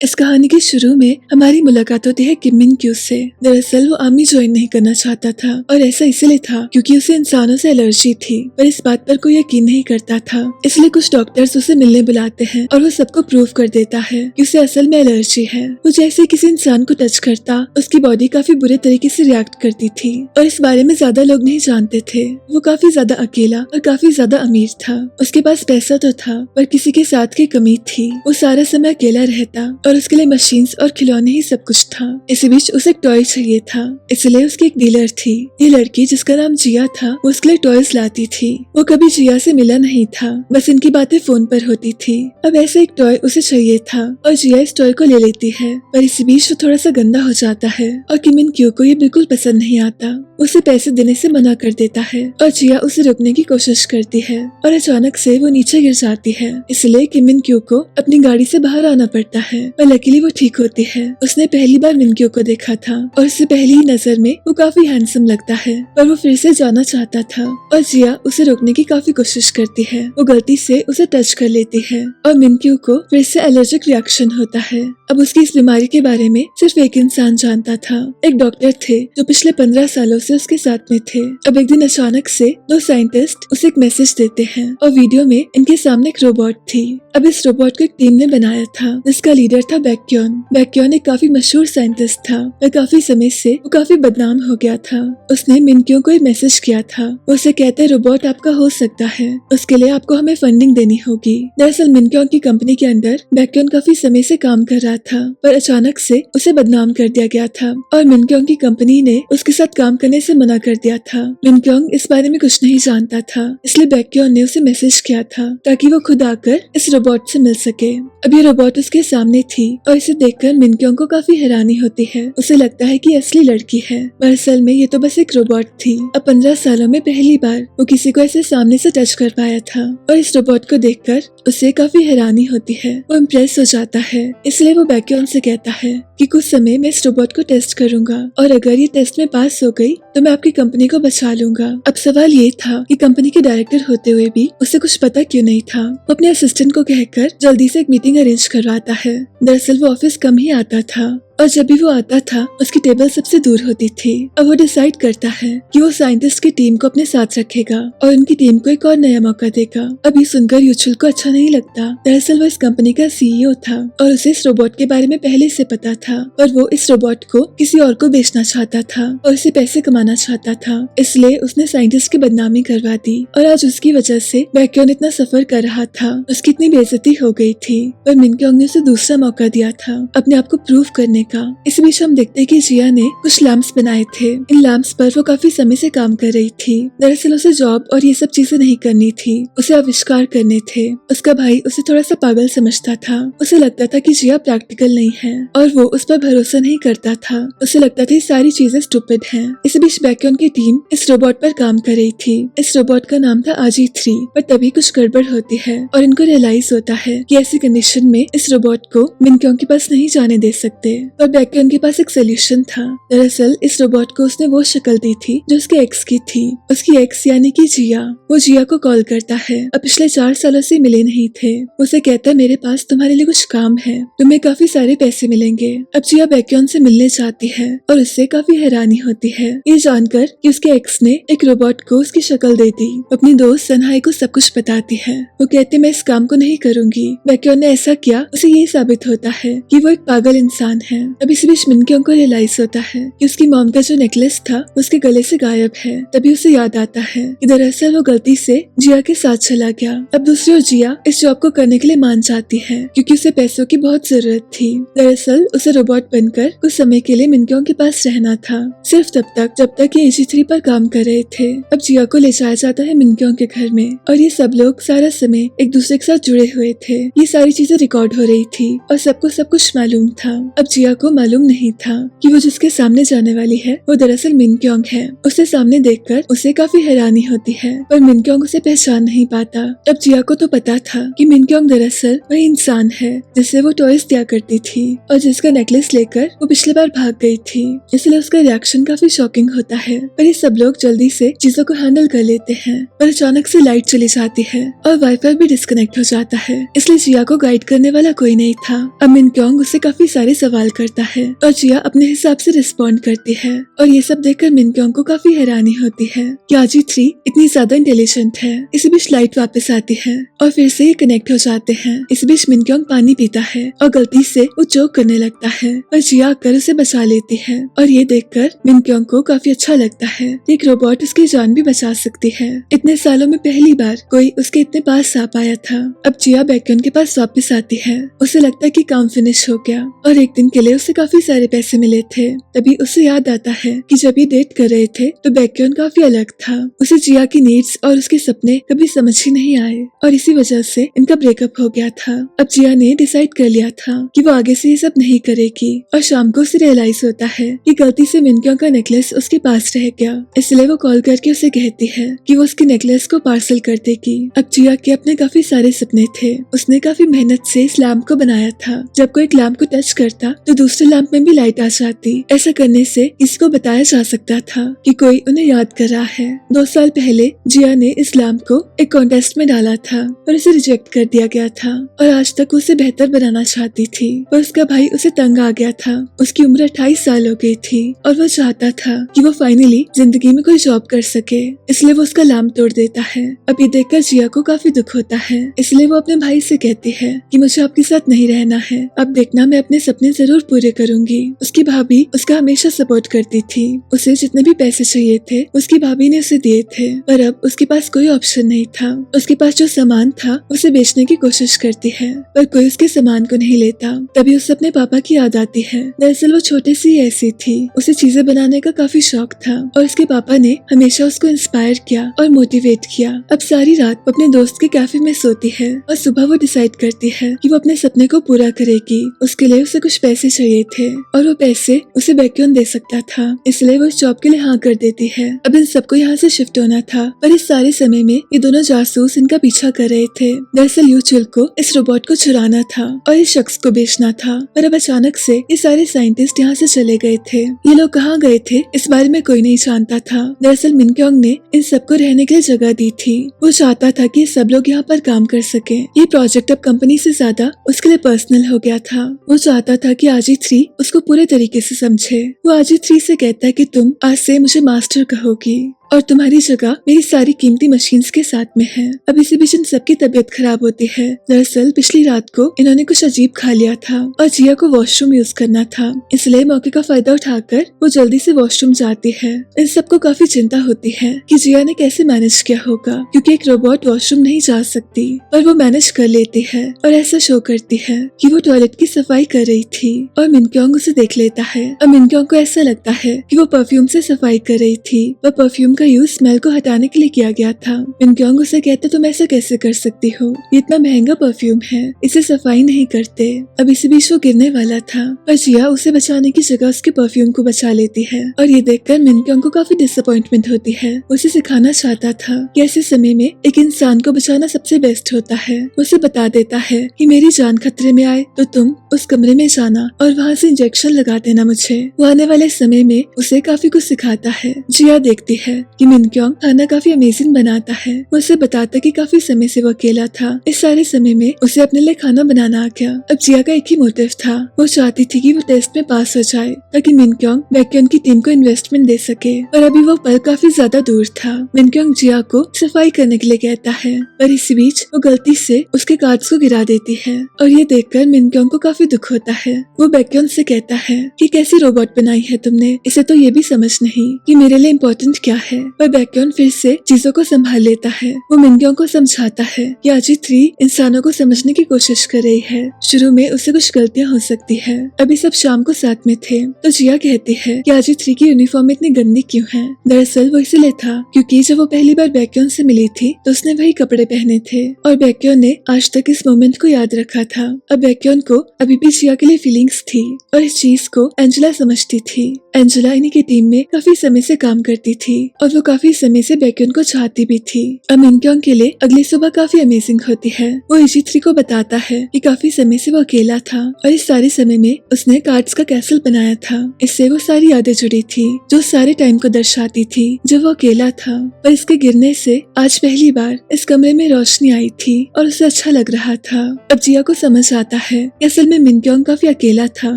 इस कहानी के शुरू में हमारी मुलाकात होती है किम मिन क्यू से। दरअसल वो आर्मी ज्वाइन नहीं करना चाहता था और ऐसा इसलिए था क्योंकि उसे इंसानों से एलर्जी थी, पर इस बात पर कोई यकीन नहीं करता था। इसलिए कुछ डॉक्टर्स उसे मिलने बुलाते हैं और वो सबको प्रूव कर देता है कि उसे असल में एलर्जी है। वो जैसे किसी इंसान को टच करता उसकी बॉडी काफी बुरे तरीके से रिएक्ट करती थी और इस बारे में ज्यादा लोग नहीं जानते थे। वो काफी ज्यादा अकेला और काफी ज्यादा अमीर था। उसके पास पैसा तो था पर किसी के साथ की कमी थी। वो सारा समय अकेला रहता और उसके लिए मशीन्स और खिलौने ही सब कुछ था। इसी बीच उसे एक टॉय चाहिए था, इसलिए उसकी एक डीलर थी। ये लड़की जिसका नाम जिया था वो उसके लिए टॉयज लाती थी। वो कभी जिया से मिला नहीं था, बस इनकी बातें फोन पर होती थी। अब ऐसा एक टॉय उसे चाहिए था और जिया इस टॉय को ले लेती है, पर इसी बीच वो थोड़ा सा गंदा हो जाता है और किम मिन क्यू को ये बिल्कुल पसंद नहीं आता। उसे पैसे देने से मना कर देता है और जिया उसे रोकने की कोशिश करती है और अचानक से वो नीचे गिर जाती है। इसलिए किम मिन क्यू को अपनी गाड़ी से बाहर आना पड़ता है, पर लकीली वो ठीक होती है। उसने पहली बार मिन क्यू को देखा था और उससे पहली ही नजर में वो काफी हैंडसम लगता है, पर वो फिर से जाना चाहता था और जिया उसे रोकने की काफी कोशिश करती है। वो गलती से उसे टच कर लेती है और मिन क्यू को फिर से एलर्जिक रिएक्शन होता है। अब उसकी इस बीमारी के बारे में सिर्फ एक इंसान जानता था। एक डॉक्टर थे जो पिछले 15 सालों से उसके साथ में थे। अब एक दिन अचानक से दो साइंटिस्ट उसे एक मैसेज देते हैं और वीडियो में इनके सामने एक रोबोट थी। अब इस रोबोट को एक टीम ने बनाया था जिसका लीडर था बैक्योन। बैक्योन एक काफी मशहूर साइंटिस्ट था और काफी समय से वो काफी बदनाम हो गया था। उसने मिन क्यू को एक मैसेज किया था। वो उसे कहते रोबोट आपका हो सकता है, उसके लिए आपको हमें फंडिंग देनी होगी। दरअसल मिन क्यू की कंपनी के अंदर बैक्योन काफी समय से काम कर रहा था, पर अचानक से उसे बदनाम कर दिया गया था और मिन क्यू की कंपनी ने उसके साथ काम करने से मना कर दिया था। मिन क्यू इस बारे में कुछ नहीं जानता था, इसलिए बैक्योन ने उसे मैसेज किया था ताकि वो खुद आकर इस रोबोट से मिल सके। अब ये रोबोट उसके सामने थी और इसे देखकर मिन क्यू को काफी हैरानी होती है। उसे लगता है कि असली लड़की है, पर असल में ये तो बस एक रोबोट थी। अब 15 सालों में पहली बार वो किसी को ऐसे सामने से टच कर पाया था और इस रोबोट को देखकर उसे काफी हैरानी होती है। वो इम्प्रेस हो जाता है, इसलिए वो बैक्योन से कहता है कि कुछ समय मैं इस रोबोट को टेस्ट करूंगा और अगर ये टेस्ट में पास हो गई तो मैं आपकी कंपनी को बचा लूंगा। अब सवाल ये था कि कंपनी के डायरेक्टर होते हुए भी उसे कुछ पता क्यों नहीं था। वो अपने असिस्टेंट को कहकर जल्दी से एक मीटिंग अरेंज करवाता है। दरअसल वो ऑफिस कम ही आता था और जब भी वो आता था उसकी टेबल सबसे दूर होती थी। अब वो डिसाइड करता है कि वो साइंटिस्ट की टीम को अपने साथ रखेगा और उनकी टीम को एक और नया मौका देगा। अब ये सुनकर यूचुल को अच्छा नहीं लगता। दरअसल वो इस कंपनी का सीईओ था और उसे इस रोबोट के बारे में पहले से पता था और वो इस रोबोट को किसी और को बेचना चाहता था और उसे पैसे कमाना चाहता था, इसलिए उसने साइंटिस्ट की बदनामी करवा दी और आज उसकी वजह से बैक्योन इतना सफर कर रहा था, उसकी इतनी बेइज्जती हो गई थी। पर मिन क्यू ने उसे दूसरा मौका दिया था अपने आप को प्रूव करने का। इस बीच हम देखते हैं कि जिया ने कुछ लैंप्स बनाए थे। इन लैंप्स पर वो काफी समय से काम कर रही थी। दरअसल उसे जॉब और ये सब चीजें नहीं करनी थी, उसे आविष्कार करने थे। उसका भाई उसे थोड़ा सा पागल समझता था। उसे लगता था कि जिया प्रैक्टिकल नहीं है और वो उस पर भरोसा नहीं करता था। उसे लगता था ये सारी चीजें स्टूपिड हैं। इस बीच बैक्योन की टीम इस रोबोट पर काम कर रही थी। इस रोबोट का नाम था AG3, पर तभी कुछ गड़बड़ होती है और इनको रियलाइज होता है कि ऐसी कंडीशन में इस रोबोट को मिन क्यू के पास नहीं जाने दे सकते। पर बैक्योन के पास एक सोल्यूशन था। दरअसल इस रोबोट को उसने वो शक्ल दी थी जो उसके एक्स की थी। उसकी एक्स यानी कि जिया। वो जिया को कॉल करता है। अब पिछले 4 सालों से मिले नहीं थे। उसे कहता है मेरे पास तुम्हारे लिए कुछ काम है, तुम्हें काफी सारे पैसे मिलेंगे। अब जिया बैक्योन से मिलने जाती है और उससे काफी हैरानी होती है ये जानकर कि उसके एक्स ने एक रोबोट को उसकी शक्ल दे दी। अपनी दोस्त सनहाई को सब कुछ बताती है। वो कहते मैं इस काम को नहीं करूंगी। बैक्योन ने ऐसा किया उसे ये साबित होता है कि वो एक पागल इंसान है। अब इस बीच मिन क्यू को रियलाइज होता है कि उसकी मॉम का जो नेकलेस था उसके गले से गायब है। तभी उसे याद आता है कि दरअसल वो गलती से जिया के साथ चला गया। अब दूसरी ओर जिया इस जॉब को करने के लिए मान जाती है क्योंकि उसे पैसों की बहुत जरूरत थी। दरअसल उसे रोबोट बनकर कुछ समय के लिए मिन क्यू के पास रहना था, सिर्फ तब तक जब तक ये AG3 पर काम कर रहे थे। अब जिया को ले जाया जाता है मिन क्यू के घर में और ये सब लोग सारा समय एक दूसरे के साथ जुड़े हुए थे। ये सारी चीजें रिकॉर्ड हो रही थी और सबको सब कुछ मालूम था। अब जिया को मालूम नहीं था कि वो जिसके सामने जाने वाली है वो दरअसल मिन क्योंग है। उसे सामने देखकर उसे काफी हैरानी होती है, पर मिन क्योंग उसे पहचान नहीं पाता। अब जिया को तो पता था कि मिन क्योंग दरअसल वही इंसान है जिससे वो टॉयज दिया करती थी और जिसका नेकलेस लेकर वो पिछली बार भाग गई थी, इसलिए उसका रिएक्शन काफी शॉकिंग होता है। पर ये सब लोग जल्दी से चीजों को हैंडल कर लेते हैं, पर अचानक से लाइट चली जाती है और वाईफाई भी डिस्कनेक्ट हो जाता है, इसलिए जिया को गाइड करने वाला कोई नहीं था। अब मिन क्योंग उससे काफी सारे सवाल करता है और जिया अपने हिसाब से रिस्पॉन्ड करती है और ये सब देखकर मिन क्योंग को काफी हैरानी होती है कि आजी-3 इतनी ज्यादा इंटेलिजेंट है। इसी बीच लाइट वापस आती है और फिर से ये कनेक्ट हो जाते हैं। इस बीच मिन क्योंग पानी पीता है और गलती से वो चोक करने लगता है, पर जिया आकर उसे बचा लेती है और ये देखकर मिन क्योंग को काफी अच्छा लगता है। एक रोबोट उसकी जान भी बचा सकती है। इतने सालों में पहली बार कोई उसके इतने पास आ पाया था। अब जिया बैक्योन के पास वापस आती है। उसे लगता है कि काम फिनिश हो गया और एक दिन के लिए उसे काफी सारे पैसे मिले थे। तभी उसे याद आता है कि जब ये डेट कर रहे थे तो बैक्योन काफी अलग था। उसे जिया की नीड्स और उसके सपने कभी समझ ही नहीं आए और इसी वजह से इनका ब्रेकअप हो गया था। अब जिया ने डिसाइड कर लिया था कि वो आगे से ये सब नहीं करेगी और शाम को उसे रियलाइज होता है कि गलती से मिन क्योंग का नेकलेस उसके पास रह गया, इसलिए वो कॉल करके उसे कहती है कि वो उसके नेकलेस को पार्सल कर देगी। अब जिया के अपने काफी सारे सपने थे। उसने काफी मेहनत से इस लैम्प को बनाया था। जब कोई एक लैम्प को टच करता तो दूसरे लैम्प में भी लाइट आ जाती। ऐसा करने से इसको बताया जा सकता था कि कोई उन्हें याद कर रहा है। 2 साल पहले जिया ने इस लैम्प को एक कॉन्टेस्ट में डाला था और उसे रिजेक्ट कर दिया गया था और आज तक उसे बेहतर बनाना चाहती थी, पर उसका भाई उसे तंग आ गया था। उसकी उम्र 28 साल हो गई थी और वो चाहता था कि वो फाइनली जिंदगी में कोई जॉब कर सके, इसलिए वो उसका लैम्प तोड़ देता है। अब ये देखकर जिया को काफी दुख होता है, इसलिए वो अपने भाई से कहती है कि मुझे आपके साथ नहीं रहना है, अब देखना मैं अपने सपने जरूर पूरे करूंगी। उसकी भाभी उसका हमेशा सपोर्ट करती थी। उसे जितने भी पैसे चाहिए थे उसकी भाभी ने उसे दिए थे, पर अब उसके पास कोई ऑप्शन नहीं था। उसके पास जो सामान था उसे बेचने की कोशिश करती है, पर कोई उसके सामान को नहीं लेता। तभी उसे अपने पापा की याद आती है। दरअसल वो छोटे सी ऐसी थी, उसे चीजें बनाने का काफी शौक था और उसके पापा ने हमेशा उसको इंस्पायर किया और मोटिवेट किया। अब सारी रात वो अपने दोस्त के कैफे में सोती है और सुबह वो डिसाइड करती है कि वो अपने सपने को पूरा करेगी। उसके लिए उसे कुछ पैसे चाहिए थे और वो पैसे उसे बैक्योन दे सकता था, इसलिए वो इस जॉब के लिए हाँ कर देती है। अब इन सबको यहाँ से शिफ्ट होना था, पर इस सारे समय में ये दोनों जासूस इनका पीछा कर रहे थे। दरअसल यूचुल को इस रोबोट को चुराना था और इस शख्स को बेचना था, पर अब अचानक से ये सारे साइंटिस्ट यहाँ से चले गए थे। ये लोग कहाँ गए थे इस बारे में कोई नहीं जानता था। दरअसल मिन क्योंग ने इन सबको रहने के लिए जगह दी थी। वो चाहता था कि सब लोग यहाँ पर काम कर सके। ये प्रोजेक्ट अब कंपनी से ज्यादा उसके लिए पर्सनल हो गया था। वो चाहता था कि आजी-3 उसको पूरे तरीके से समझे। वो आजी-3 से कहता है कि तुम आज से मुझे मास्टर कहोगी और तुम्हारी जगह मेरी सारी कीमती मशीन्स के साथ में है। अब इसी बीच इन सबकी तबीयत खराब होती है। दरअसल पिछली रात को इन्होंने कुछ अजीब खा लिया था और जिया को वॉशरूम यूज करना था, इसलिए मौके का फायदा उठाकर वो जल्दी से वॉशरूम जाती है। इन सबको काफी चिंता होती है कि जिया ने कैसे मैनेज किया होगा, क्योंकि एक रोबोट वॉशरूम नहीं जा सकती, पर वो मैनेज कर लेती है और ऐसा शो करती है कि वो टॉयलेट की सफाई कर रही थी और मिन क्योंग उसे देख लेता है। और मिन क्योंग को ऐसा लगता है कि वो परफ्यूम से सफाई कर रही थी। वह परफ्यूम का यूज स्मेल को हटाने के लिए किया गया था। मिन क्योंग उसे कहते तुम ऐसा कैसे कर सकती हो, ये इतना महंगा परफ्यूम है, इसे सफाई नहीं करते। अब इसी बीच वो गिरने वाला था, पर जिया उसे बचाने की जगह उसके परफ्यूम को बचा लेती है और ये देखकर मिन क्योंग को काफी डिसअपॉइंटमेंट होती है। उसे सिखाना चाहता था कि ऐसे समय में एक इंसान को बचाना सबसे बेस्ट होता है। उसे बता देता है कि मेरी जान खतरे में आए तो तुम उस कमरे में जाना और वहाँ से इंजेक्शन लगा देना मुझे। वो आने वाले समय में उसे काफी कुछ सिखाता है। जिया देखती है कि मिन क्योंग खाना काफी अमेजिंग बनाता है। वो उसे बताता कि काफी समय से वो अकेला था, इस सारे समय में उसे अपने लिए खाना बनाना आ गया। अब जिया का एक ही मोटिव था, वो चाहती थी कि वो टेस्ट में पास हो जाए ताकि मिन क्योंग बैक्योन की टीम को इन्वेस्टमेंट दे सके, पर अभी वो पल काफी ज्यादा दूर था। मिन क्योंग जिया को सफाई करने के लिए कहता है, पर इसी बीच वो गलती से उसके कार्ड्स को गिरा देती है और ये देखकर मिन क्योंग को काफी दुख होता है। वो बैक्योन से कहता है कि कैसी रोबोट बनाई है तुमने, इसे तो ये भी समझ नहीं कि मेरे लिए इम्पोर्टेंट क्या है। पर बैक्योन फिर से चीजों को संभाल लेता है। वो मिनग्योंग को समझाता है कि आजी 3 इंसानों को समझने की कोशिश कर रही है। शुरू में उसे कुछ गलतियां हो सकती है। अभी सब शाम को साथ में थे तो जिया कहती है कि आजी 3 की यूनिफॉर्म इतनी गंदी क्यों है। दरअसल वो इसलिए था क्योंकि जब वो पहली बार बैक्योन से मिली थी तो उसने वही कपड़े पहने थे और बैक्योन ने आज तक इस मोमेंट को याद रखा था। अब बैक्योन को अभी भी जिया के लिए फीलिंग्स थी और इस चीज को एंजेला समझती थी। एंजेला इन्हीं की टीम में काफी समय से काम करती थी और वो काफी समय से बैक्योन को चाहती भी थी। अब मिनग्योंग के लिए अगली सुबह काफी अमेजिंग होती है। वो एजी 3 को बताता है कि काफी समय से वो अकेला था और इस सारे समय में उसने कार्ड्स का कैसल बनाया था। इससे वो सारी यादें जुड़ी थी जो सारे टाइम को दर्शाती थी जब वो अकेला था। पर इसके गिरने से आज पहली बार इस कमरे में रोशनी आई थी और उसे अच्छा लग रहा था। अब जिया को समझ आता है कि असल में मिनग्योंग काफी अकेला था।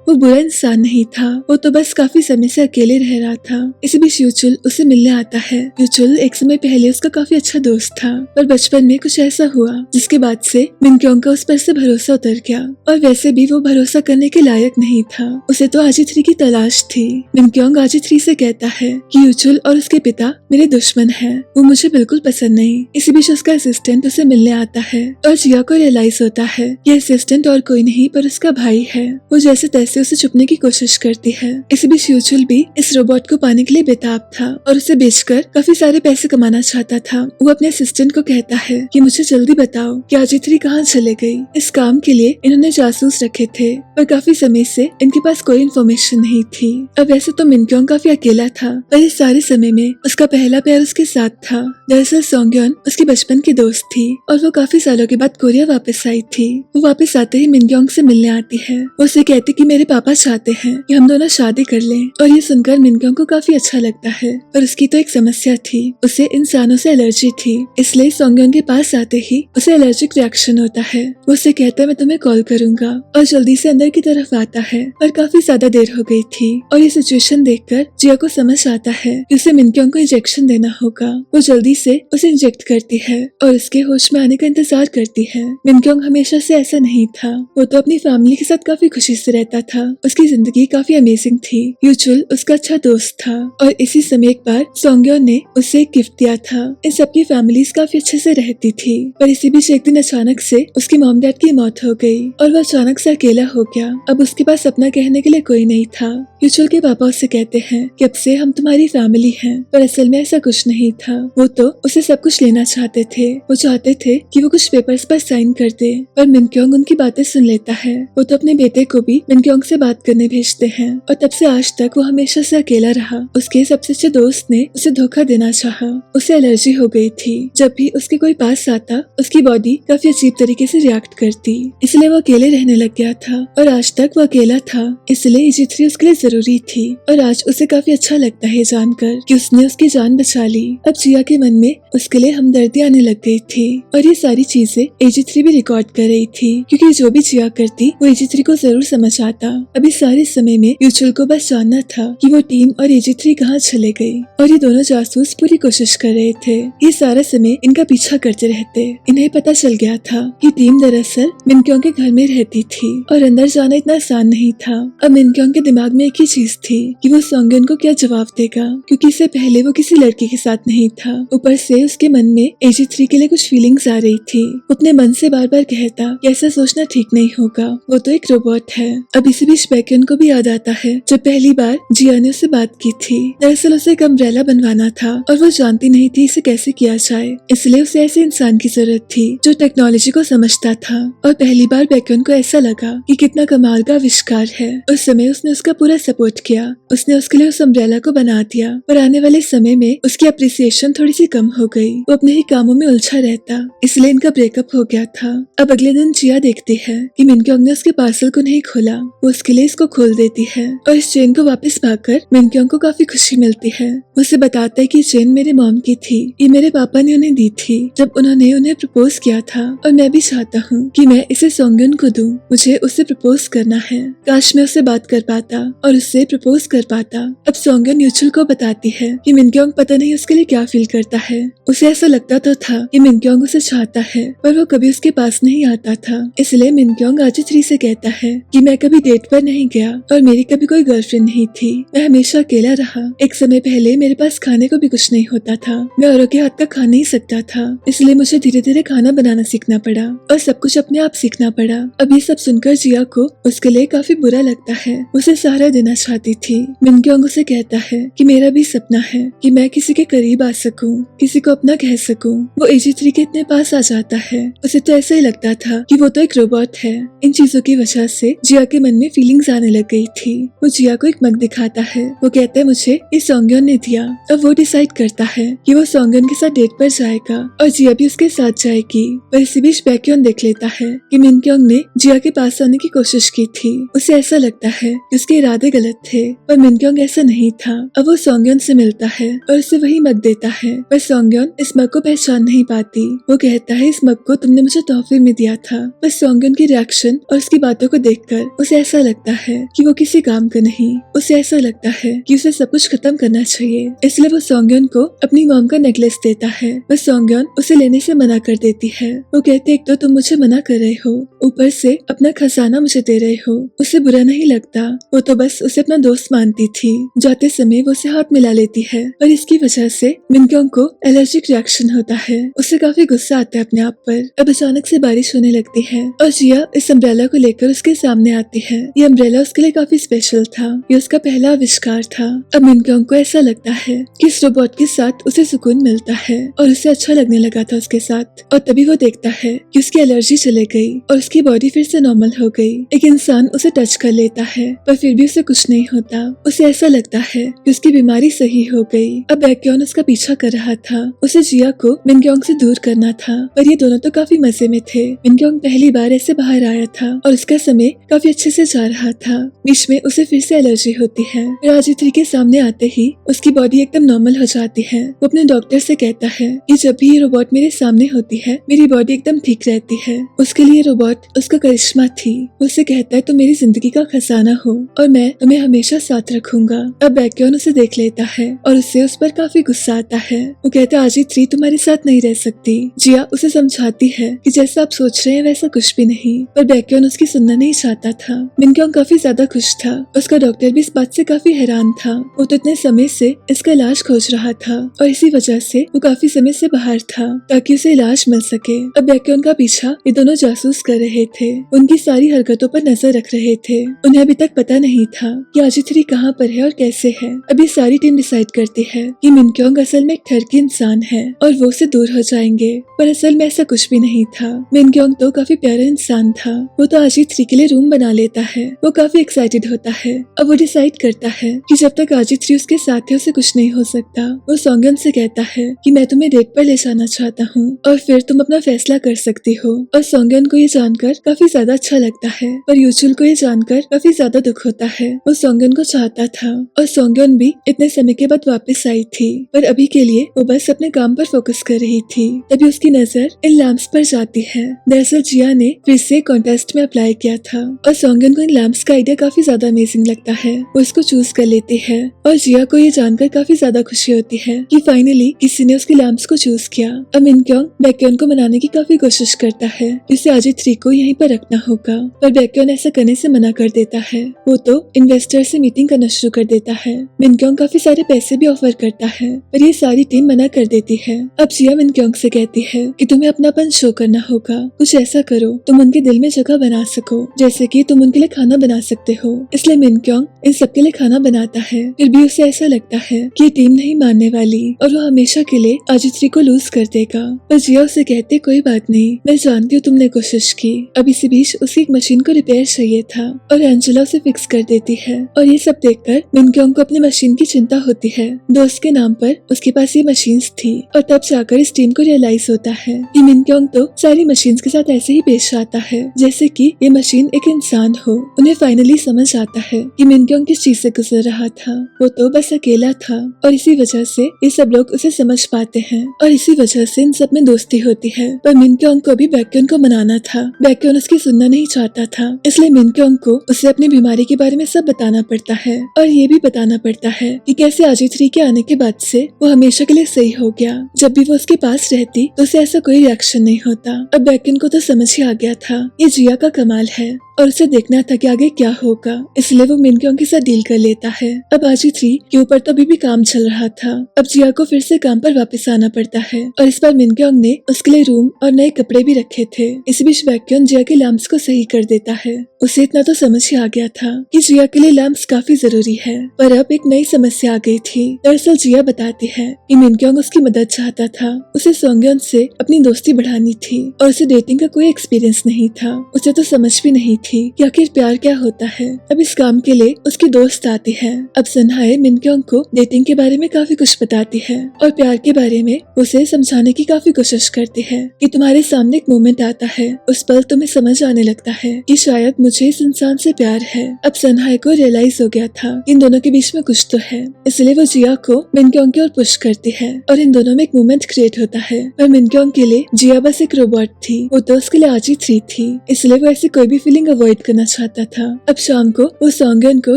वो बुरा इंसान नहीं था, वो तो बस काफी समय से अकेले रह रहा था। इसी बीच यूचुल उसे मिलने आता है। यूचुल एक समय पहले उसका काफी अच्छा दोस्त था पर बचपन में कुछ ऐसा हुआ जिसके बाद से मिनग्योंग का उस पर से भरोसा उतर गया और वैसे भी वो भरोसा करने के लायक नहीं था। उसे तो आजी 3 की तलाश थी। मिनग्योंग आजी 3 से कहता है कि यूचुल और उसके पिता मेरे दुश्मन है, वो मुझे बिल्कुल पसंद नहीं। इसी बीच उसका असिस्टेंट उसे मिलने आता है और जिया को रियलाइज होता है कि असिस्टेंट और कोई नहीं पर उसका भाई है। वो जैसे तैसे उसे छुपने की कोशिश करती है। इसी बीच यूचुल भी इस रोबोट को पाने के लिए बेताब था और उसे बेचकर काफी सारे पैसे कमाना चाहता था। वो अपने असिस्टेंट को कहता है कि मुझे जल्दी बताओ कि आजी 3 कहाँ चले गई। इस काम के लिए इन्होंने जासूस रखे थे पर काफी समय से इनके पास कोई इन्फॉर्मेशन नहीं थी। अब वैसे तो मिनग्योंग काफी अकेला था पर इस सारे समय में उसका पहला प्यार उसके साथ था। दरअसल सोंगयोन उसकी बचपन की दोस्त थी और वो काफी सालों के बाद कोरिया वापस आई थी। वो वापस आते ही मिनग्योंग से मिलने आती है। वो उसे कहती कि मेरे पापा चाहते हैं कि हम दोनों शादी कर लें और ये सुनकर मिनग्योंग को काफी अच्छा लगता है। पर उसकी तो एक समस्या थी, उसे इंसानों से एलर्जी थी, इसलिए सोंगयोन के पास आते ही उसे एलर्जिक रिएक्शन होता है। वो उसे कहता है मैं तुम्हें कॉल करूंगा और जल्दी से अंदर की तरफ आता है पर काफी ज्यादा देर हो गई थी और ये सिचुएशन देखकर जिया को समझ आता है कि उसे मिनग्योंग को इंजेक्शन देना होगा। वो जल्दी से उसे इंजेक्ट करती है और उसके होश में आने का इंतजार करती है। मिनग्योंग हमेशा से ऐसा नहीं था, वो तो अपनी फैमिली के साथ काफी खुशी से रहता था। उसकी जिंदगी काफी अमेजिंग थी। यूचुल उसका अच्छा दोस्त था और इसी समय एक बार सोंगयोन ने उसे एक गिफ्ट दिया था। इन सबकी फैमिलीज काफी अच्छे से रहती थी पर इसी बीच एक दिन अचानक से उसकी मॉम डैड की मौत हो गई और वह अचानक से अकेला हो गया। अब उसके पास अपना कहने के लिए कोई नहीं था। यूचुल के पापा उससे कहते हैं कि अब से हम तुम्हारी फैमिली हैं, पर असल में ऐसा कुछ नहीं था। वो तो उसे सब कुछ लेना चाहते थे। वो चाहते थे कि वो कुछ पेपर्स पर साइन कर दे पर मिनग्योंग उनकी बातें सुन लेता है। वो तो अपने बेटे को भी मिनग्योंग से बात करने भेजते हैं और तब से आज तक वो हमेशा से अकेला रहा। उसके सबसे अच्छे दोस्त ने उसे धोखा देना चाहा। उसे एलर्जी हो गई थी। जब भी उसके कोई पास आता उसकी बॉडी काफी अजीब तरीके से रिएक्ट करती, इसलिए वो अकेले रहने लग गया था और आज तक वो अकेला था, इसलिए एजी 3 उसके लिए जरूरी थी। और आज उसे काफी अच्छा लगता है जानकर कि उसने उसकी जान बचा ली। अब जिया के मन में उसके लिए हमदर्दी आने लग गई थी और ये सारी चीजें एजी 3 भी रिकॉर्ड कर रही थी क्योंकि जो भी जिया करती वो एजी 3 को जरूर समझ आता। अभी सारे समय में यूचुल को बस जानना था कि वो टीम और एजी 3 कहाँ चले गई और ये दोनों जासूस पूरी कोशिश कर रहे थे। ये सारा समय इनका पीछा करते रहते। इन्हें पता चल गया था कि टीम दरअसल मिनग्योंग के घर में रहती थी और अंदर जाना इतना आसान नहीं था। अब मिनग्योंग के दिमाग में एक ही चीज थी कि वो सोंगयोन को क्या जवाब देगा क्योंकि इससे पहले वो किसी लड़की के साथ नहीं था। ऊपर से उसके मन में एजी 3 के लिए कुछ फीलिंग्स आ रही थी। अपने मन से बार बार कहता कि ऐसा सोचना ठीक नहीं होगा, वो तो एक रोबोट है। अब इसी बीच बैक्योन को भी याद आता है जब पहली बार जिया ने उससे बात की थी। दरअसल उसे एक अम्ब्रेला बनवाना था और वो जानती नहीं थी इसे कैसे किया जाए, इसलिए उसे ऐसे इंसान की जरूरत थी जो टेक्नोलॉजी को समझता था। और पहली बार बैक्योन को ऐसा लगा कि कितना कमाल का आविष्कार है। उस समय उसने उसका पूरा सपोर्ट किया। उसने उसके लिए उस अम्ब्रेला को बना दिया पर आने वाले समय में उसकी अप्रिसिएशन थोड़ी सी कम हो गई। वो अपने ही कामों में उलझा रहता, इसलिए इनका ब्रेकअप हो गया था। अब अगले दिन जिया देखती है कि मिनग्योंग ने उसके पार्सल को नहीं खोला। वो उसके लिए इसको खोल देती है और इस चेन को वापस पाकर मिनग्योंग को काफी खुशी मिलती है। वो उसे बताता है कि चेन मेरे मॉम की थी, ये मेरे पापा ने उन्हें दी थी जब उन्होंने उन्हें प्रपोज किया था और मैं भी चाहता हूँ कि मैं इसे सोंगयोन को दूं। मुझे उससे प्रपोज करना है। काश मैं उससे बात कर पाता और उससे प्रपोज कर पाता। अब सोंगयोन यूचुल को बताती है कि मिनग्योंग पता नहीं उसके लिए क्या फील करता है। उसे ऐसा लगता तो था कि मिनग्योंग उसे चाहता है पर वो कभी उसके पास नहीं आता था। इसलिए मिनग्योंग आजी 3 से कहता है कि मैं कभी डेट पर नहीं गया और मेरी कभी कोई गर्लफ्रेंड नहीं नहीं थी। मैं हमेशा अकेला रहा। एक समय पहले मेरे पास खाने को भी कुछ नहीं होता था। मैं औरों के हाथ का खा नहीं सकता था, इसलिए मुझे धीरे धीरे खाना बनाना सीखना पड़ा और सब कुछ अपने आप सीखना पड़ा। अब ये सब सुनकर जिया को उसके लिए काफी बुरा लगता है। उसे सहारा देना चाहती थी। मिन क्योंग उसे कहता है कि मेरा भी सपना है कि मैं किसी के करीब आ सकूं, किसी को अपना कह सकूं। वो AG3 के इतने पास आ जाता है। उसे तो ऐसा ही लगता था कि वो तो एक रोबोट है। इन चीजों की वजह से जिया के मन में फीलिंग्स आने लग गई थी। वो जिया को एक मग दिखाता है। वो कहता है मुझे इस सोंगयोन ने दिया। अब वो डिसाइड करता है कि वो सोंगयोन के साथ डेट पर जाएगा और जिया भी उसके साथ जाएगी। पर इसी बीच बैक्योन देख लेता है कि मिन क्योंग ने जिया के पास आने की कोशिश की थी। उसे ऐसा लगता है कि उसके इरादे गलत थे, पर मिन क्योंग ऐसा नहीं था। अब वो सोंगयोन से मिलता है और उसे वही मग देता है, पर सोंगयोन इस मग को पहचान नहीं पाती। वो कहता है इस मग को तुमने मुझे तोहफे में दिया था। पर सोंगयोन की रिएक्शन और उसकी बातों को देखकर उसे ऐसा लगता है कि वो किसी काम का नहीं। उसे ऐसा लगता है कि उसे सब कुछ खत्म करना चाहिए, इसलिए वो सोंगयोन को अपनी मॉम का नेकलेस देता है। पर सोंगयोन उसे लेने से मना कर देती है। वो कहते एक तो तुम मुझे मना कर रहे हो, ऊपर से अपना खजाना मुझे दे रहे हो। उसे बुरा नहीं लगता, वो तो बस उसे अपना दोस्त मानती थी। जाते समय वो उसे हाथ मिला लेती है, पर इसकी वजह से मिन क्योंग को एलर्जिक रिएक्शन होता है। उसे काफी गुस्सा आता है अपने आप पर। अब अचानक से बारिश होने लगती है और जिया इस अम्ब्रेला को लेकर उसके सामने आती है। ये अम्ब्रेला उसके लिए काफी स्पेशल था। ये उसका पहला आविष्कार था। अब मिन क्योंग को ऐसा लगता है कि इस रोबोट के साथ उसे सुकून मिलता है और उसे अच्छा लगने लगा था उसके साथ। और तभी वो देखता है कि उसकी एलर्जी चले गई और उसकी बॉडी फिर से नॉर्मल हो गई। एक इंसान उसे टच कर लेता है, पर फिर भी उसे कुछ नहीं होता। उसे ऐसा लगता है कि उसकी बीमारी सही हो गई। अब बैक्योन उसका पीछा कर रहा था। उसे जिया को मिन क्योंग से दूर करना था, पर ये दोनों तो काफी मजे में थे। मिन क्योंग पहली बार ऐसे बाहर आया था और उसका समय काफी अच्छे से जा रहा था। बीच में उसे फिर से एलर्जी होती है। AG3 के सामने आते ही उसकी बॉडी एकदम नॉर्मल हो जाती है। वो अपने डॉक्टर से कहता है कि जब भी ये रोबोट मेरे सामने होती है मेरी बॉडी एकदम ठीक रहती है। उसके लिए रोबोट उसका करिश्मा थी। उससे कहता है तुम मेरी जिंदगी का खजाना हो और मैं तुम्हें हमेशा साथ रखूंगा। अब बैक्योन उसे देख लेता है और उससे उस पर काफी गुस्सा आता है। वो कहता है AG3 तुम्हारे साथ नहीं रह सकती। जिया उसे समझाती है कि जैसा आप सोच रहे हैं वैसा कुछ भी नहीं, पर बैक्योन उसकी सुनना नहीं चाहता था। मिन क्योंग काफी ज्यादा खुश था। उसका डॉक्टर भी इस बात से काफी हैरान था। वो तो इतने समय से इसका इलाज खोज रहा था और इसी वजह से वो काफी समय से बाहर था ताकि उसे इलाज मिल सके। अब बैक्योन का पीछा ये दोनों जासूस कर रहे थे। उनकी सारी हरकतों पर नजर रख रहे थे। उन्हें अभी तक पता नहीं था कि AG3 कहाँ पर है और कैसे है। अभी सारी टीम डिसाइड करती है कि मिन क्योंग असल में एक ठरकी इंसान है और वो से दूर हो जाएंगे, पर असल में ऐसा कुछ भी नहीं था। मिन क्योंग तो काफी प्यारा इंसान था। वो तो AG3 के लिए रूम बना लेता है। वो काफी एक्साइटेड होता है। अब वो डिसाइड करता है कि जब तक AG3 उसके साथ है उसे कुछ नहीं हो सकता। वो सोंगयोन से कहता है कि मैं तुम्हें डेट पर ले जाना चाहता हूँ और फिर तुम अपना फैसला कर सकती हो। और सोंगयोन को ये जानकर काफी ज्यादा अच्छा लगता है, पर यूचुल को ये जानकर काफी ज्यादा दुख होता है। वो सोंगयोन को चाहता था और सोंगयोन भी इतने समय के बाद वापस आई थी, पर अभी के लिए वो बस अपने काम पर फोकस कर रही थी। तभी उसकी नजर इन लैम्प्स पर जाती है। दरअसल जिया ने फिर से कॉन्टेस्ट में अप्लाई किया था और सोंगयोन को इन लैम्प्स का आइडिया काफी ज्यादा अमेजिंग लगता है। वो इसको चूज कर लेती है और जिया को ये जानकर काफी ज्यादा खुशी होती है कि फाइनली किसी ने उसके लैम्प्स को चूज किया। अब मिन क्योंग बैक्योन को मनाने की काफी कोशिश करता है कि उसे AG3 को यहीं पर रखना होगा, पर बैक्योन ऐसा करने से मना कर देता है। वो तो इन्वेस्टर से मीटिंग करना शुरू कर देता है। मिन क्योंग काफी सारे पैसे भी ऑफर करता है, पर ये सारी टीम मना कर देती है। अब जिया मिन क्योंग से कहती है कि तुम्हें अपनापन शो करना होगा। कुछ ऐसा करो तुम उनके दिल में जगह बना सको, जैसे कि तुम उनके लिए खाना बना सकते हो। इसलिए मिन क्योंग इन सबके लिए खाना बनाता है। फिर भी उसे ऐसा लगता है कि ये टीम नहीं मानने वाली और वो हमेशा के लिए AG3 को लूज कर देगा। पर जिया उसे कहते कोई बात नहीं, मैं जानती हूँ तुमने कोशिश की। अब इसी बीच उसे एक मशीन को रिपेयर चाहिए था और एंजेला उसे फिक्स कर देती है। और ये सब देखकर मिन क्योंग को अपनी मशीन की चिंता होती है। दोस्त के नाम पर उसके पास ये मशीन्स थी और तब जाकर इस टीम को रियलाइज होता है कि मिन क्योंग तो सारी मशीन्स के साथ ऐसे ही पेश आता है जैसे कि ये मशीन एक इंसान हो। उन्हें फाइनली समझ आता है कि मिन क्योंग किस चीज से गुजर रहा था। वो तो बस अकेला था और इसी वजह से ये सब लोग उसे समझ पाते हैं और इसी वजह से इन सब में दोस्ती होती है। पर मिन क्योंग को भी बैक्योन को मनाना था। बैक्योन उसकी सुनना नहीं चाहता था, इसलिए मिन क्योंग को उसे अपनी बीमारी के बारे में सब बताना पड़ता है और ये भी बताना पड़ता है कि कैसे AG3 के आने के बाद से वो हमेशा के लिए सही हो गया। जब भी वो उसके पास रहती तो उसे ऐसा कोई रिएक्शन नहीं होता। अब बैक्योन को तो समझ ही आ गया था ये जिया का कमाल है। और उसे देखना था कि आगे क्या होगा, इसलिए वो मिनक्योंग के साथ डील कर लेता है। अब आजी 3 के ऊपर तो अभी भी काम चल रहा था। अब जिया को फिर से काम पर वापस आना पड़ता है और इस बार मिनक्योंग ने उसके लिए रूम और नए कपड़े भी रखे थे। इस बीच बैक्योन जिया के लैंप्स को सही कर देता है। उसे इतना तो समझ ही आ गया था कि जिया के लिए लैंप्स काफी जरूरी है, पर अब एक नई समस्या आ गई थी। दरअसल जिया बताती है कि मिनक्योंग उसकी मदद चाहता था। उसे सोंगयन से अपनी दोस्ती बढ़ानी थी और उसे डेटिंग का कोई एक्सपीरियंस नहीं था। उसे तो समझ भी नहीं थी कि आखिर प्यार क्या होता है। अब इस काम के लिए उसकी दोस्त आती है। अब सनहाए मिनक्योंग को डेटिंग के बारे में काफी कुछ बताती है और प्यार के बारे में उसे समझाने की काफी कोशिश करती है कि तुम्हारे सामने एक मोमेंट आता है, उस पल तुम्हें समझ आने लगता है कि शायद मुझे इस इंसान से प्यार है। अब सनहाए को रियलाइज हो गया था इन दोनों के बीच में कुछ तो है, इसलिए वो जिया को मिनक्योंग की ओर पुश करती है और इन दोनों में एक मोमेंट क्रिएट होता है। पर मिनक्योंग के लिए जिया बस एक रोबोट थी, वो तो उसके लिए आजी 3 थी, इसलिए वो ऐसी कोई भी फीलिंग अवॉइड करना चाहता था। अब शाम को वो सोंगयन को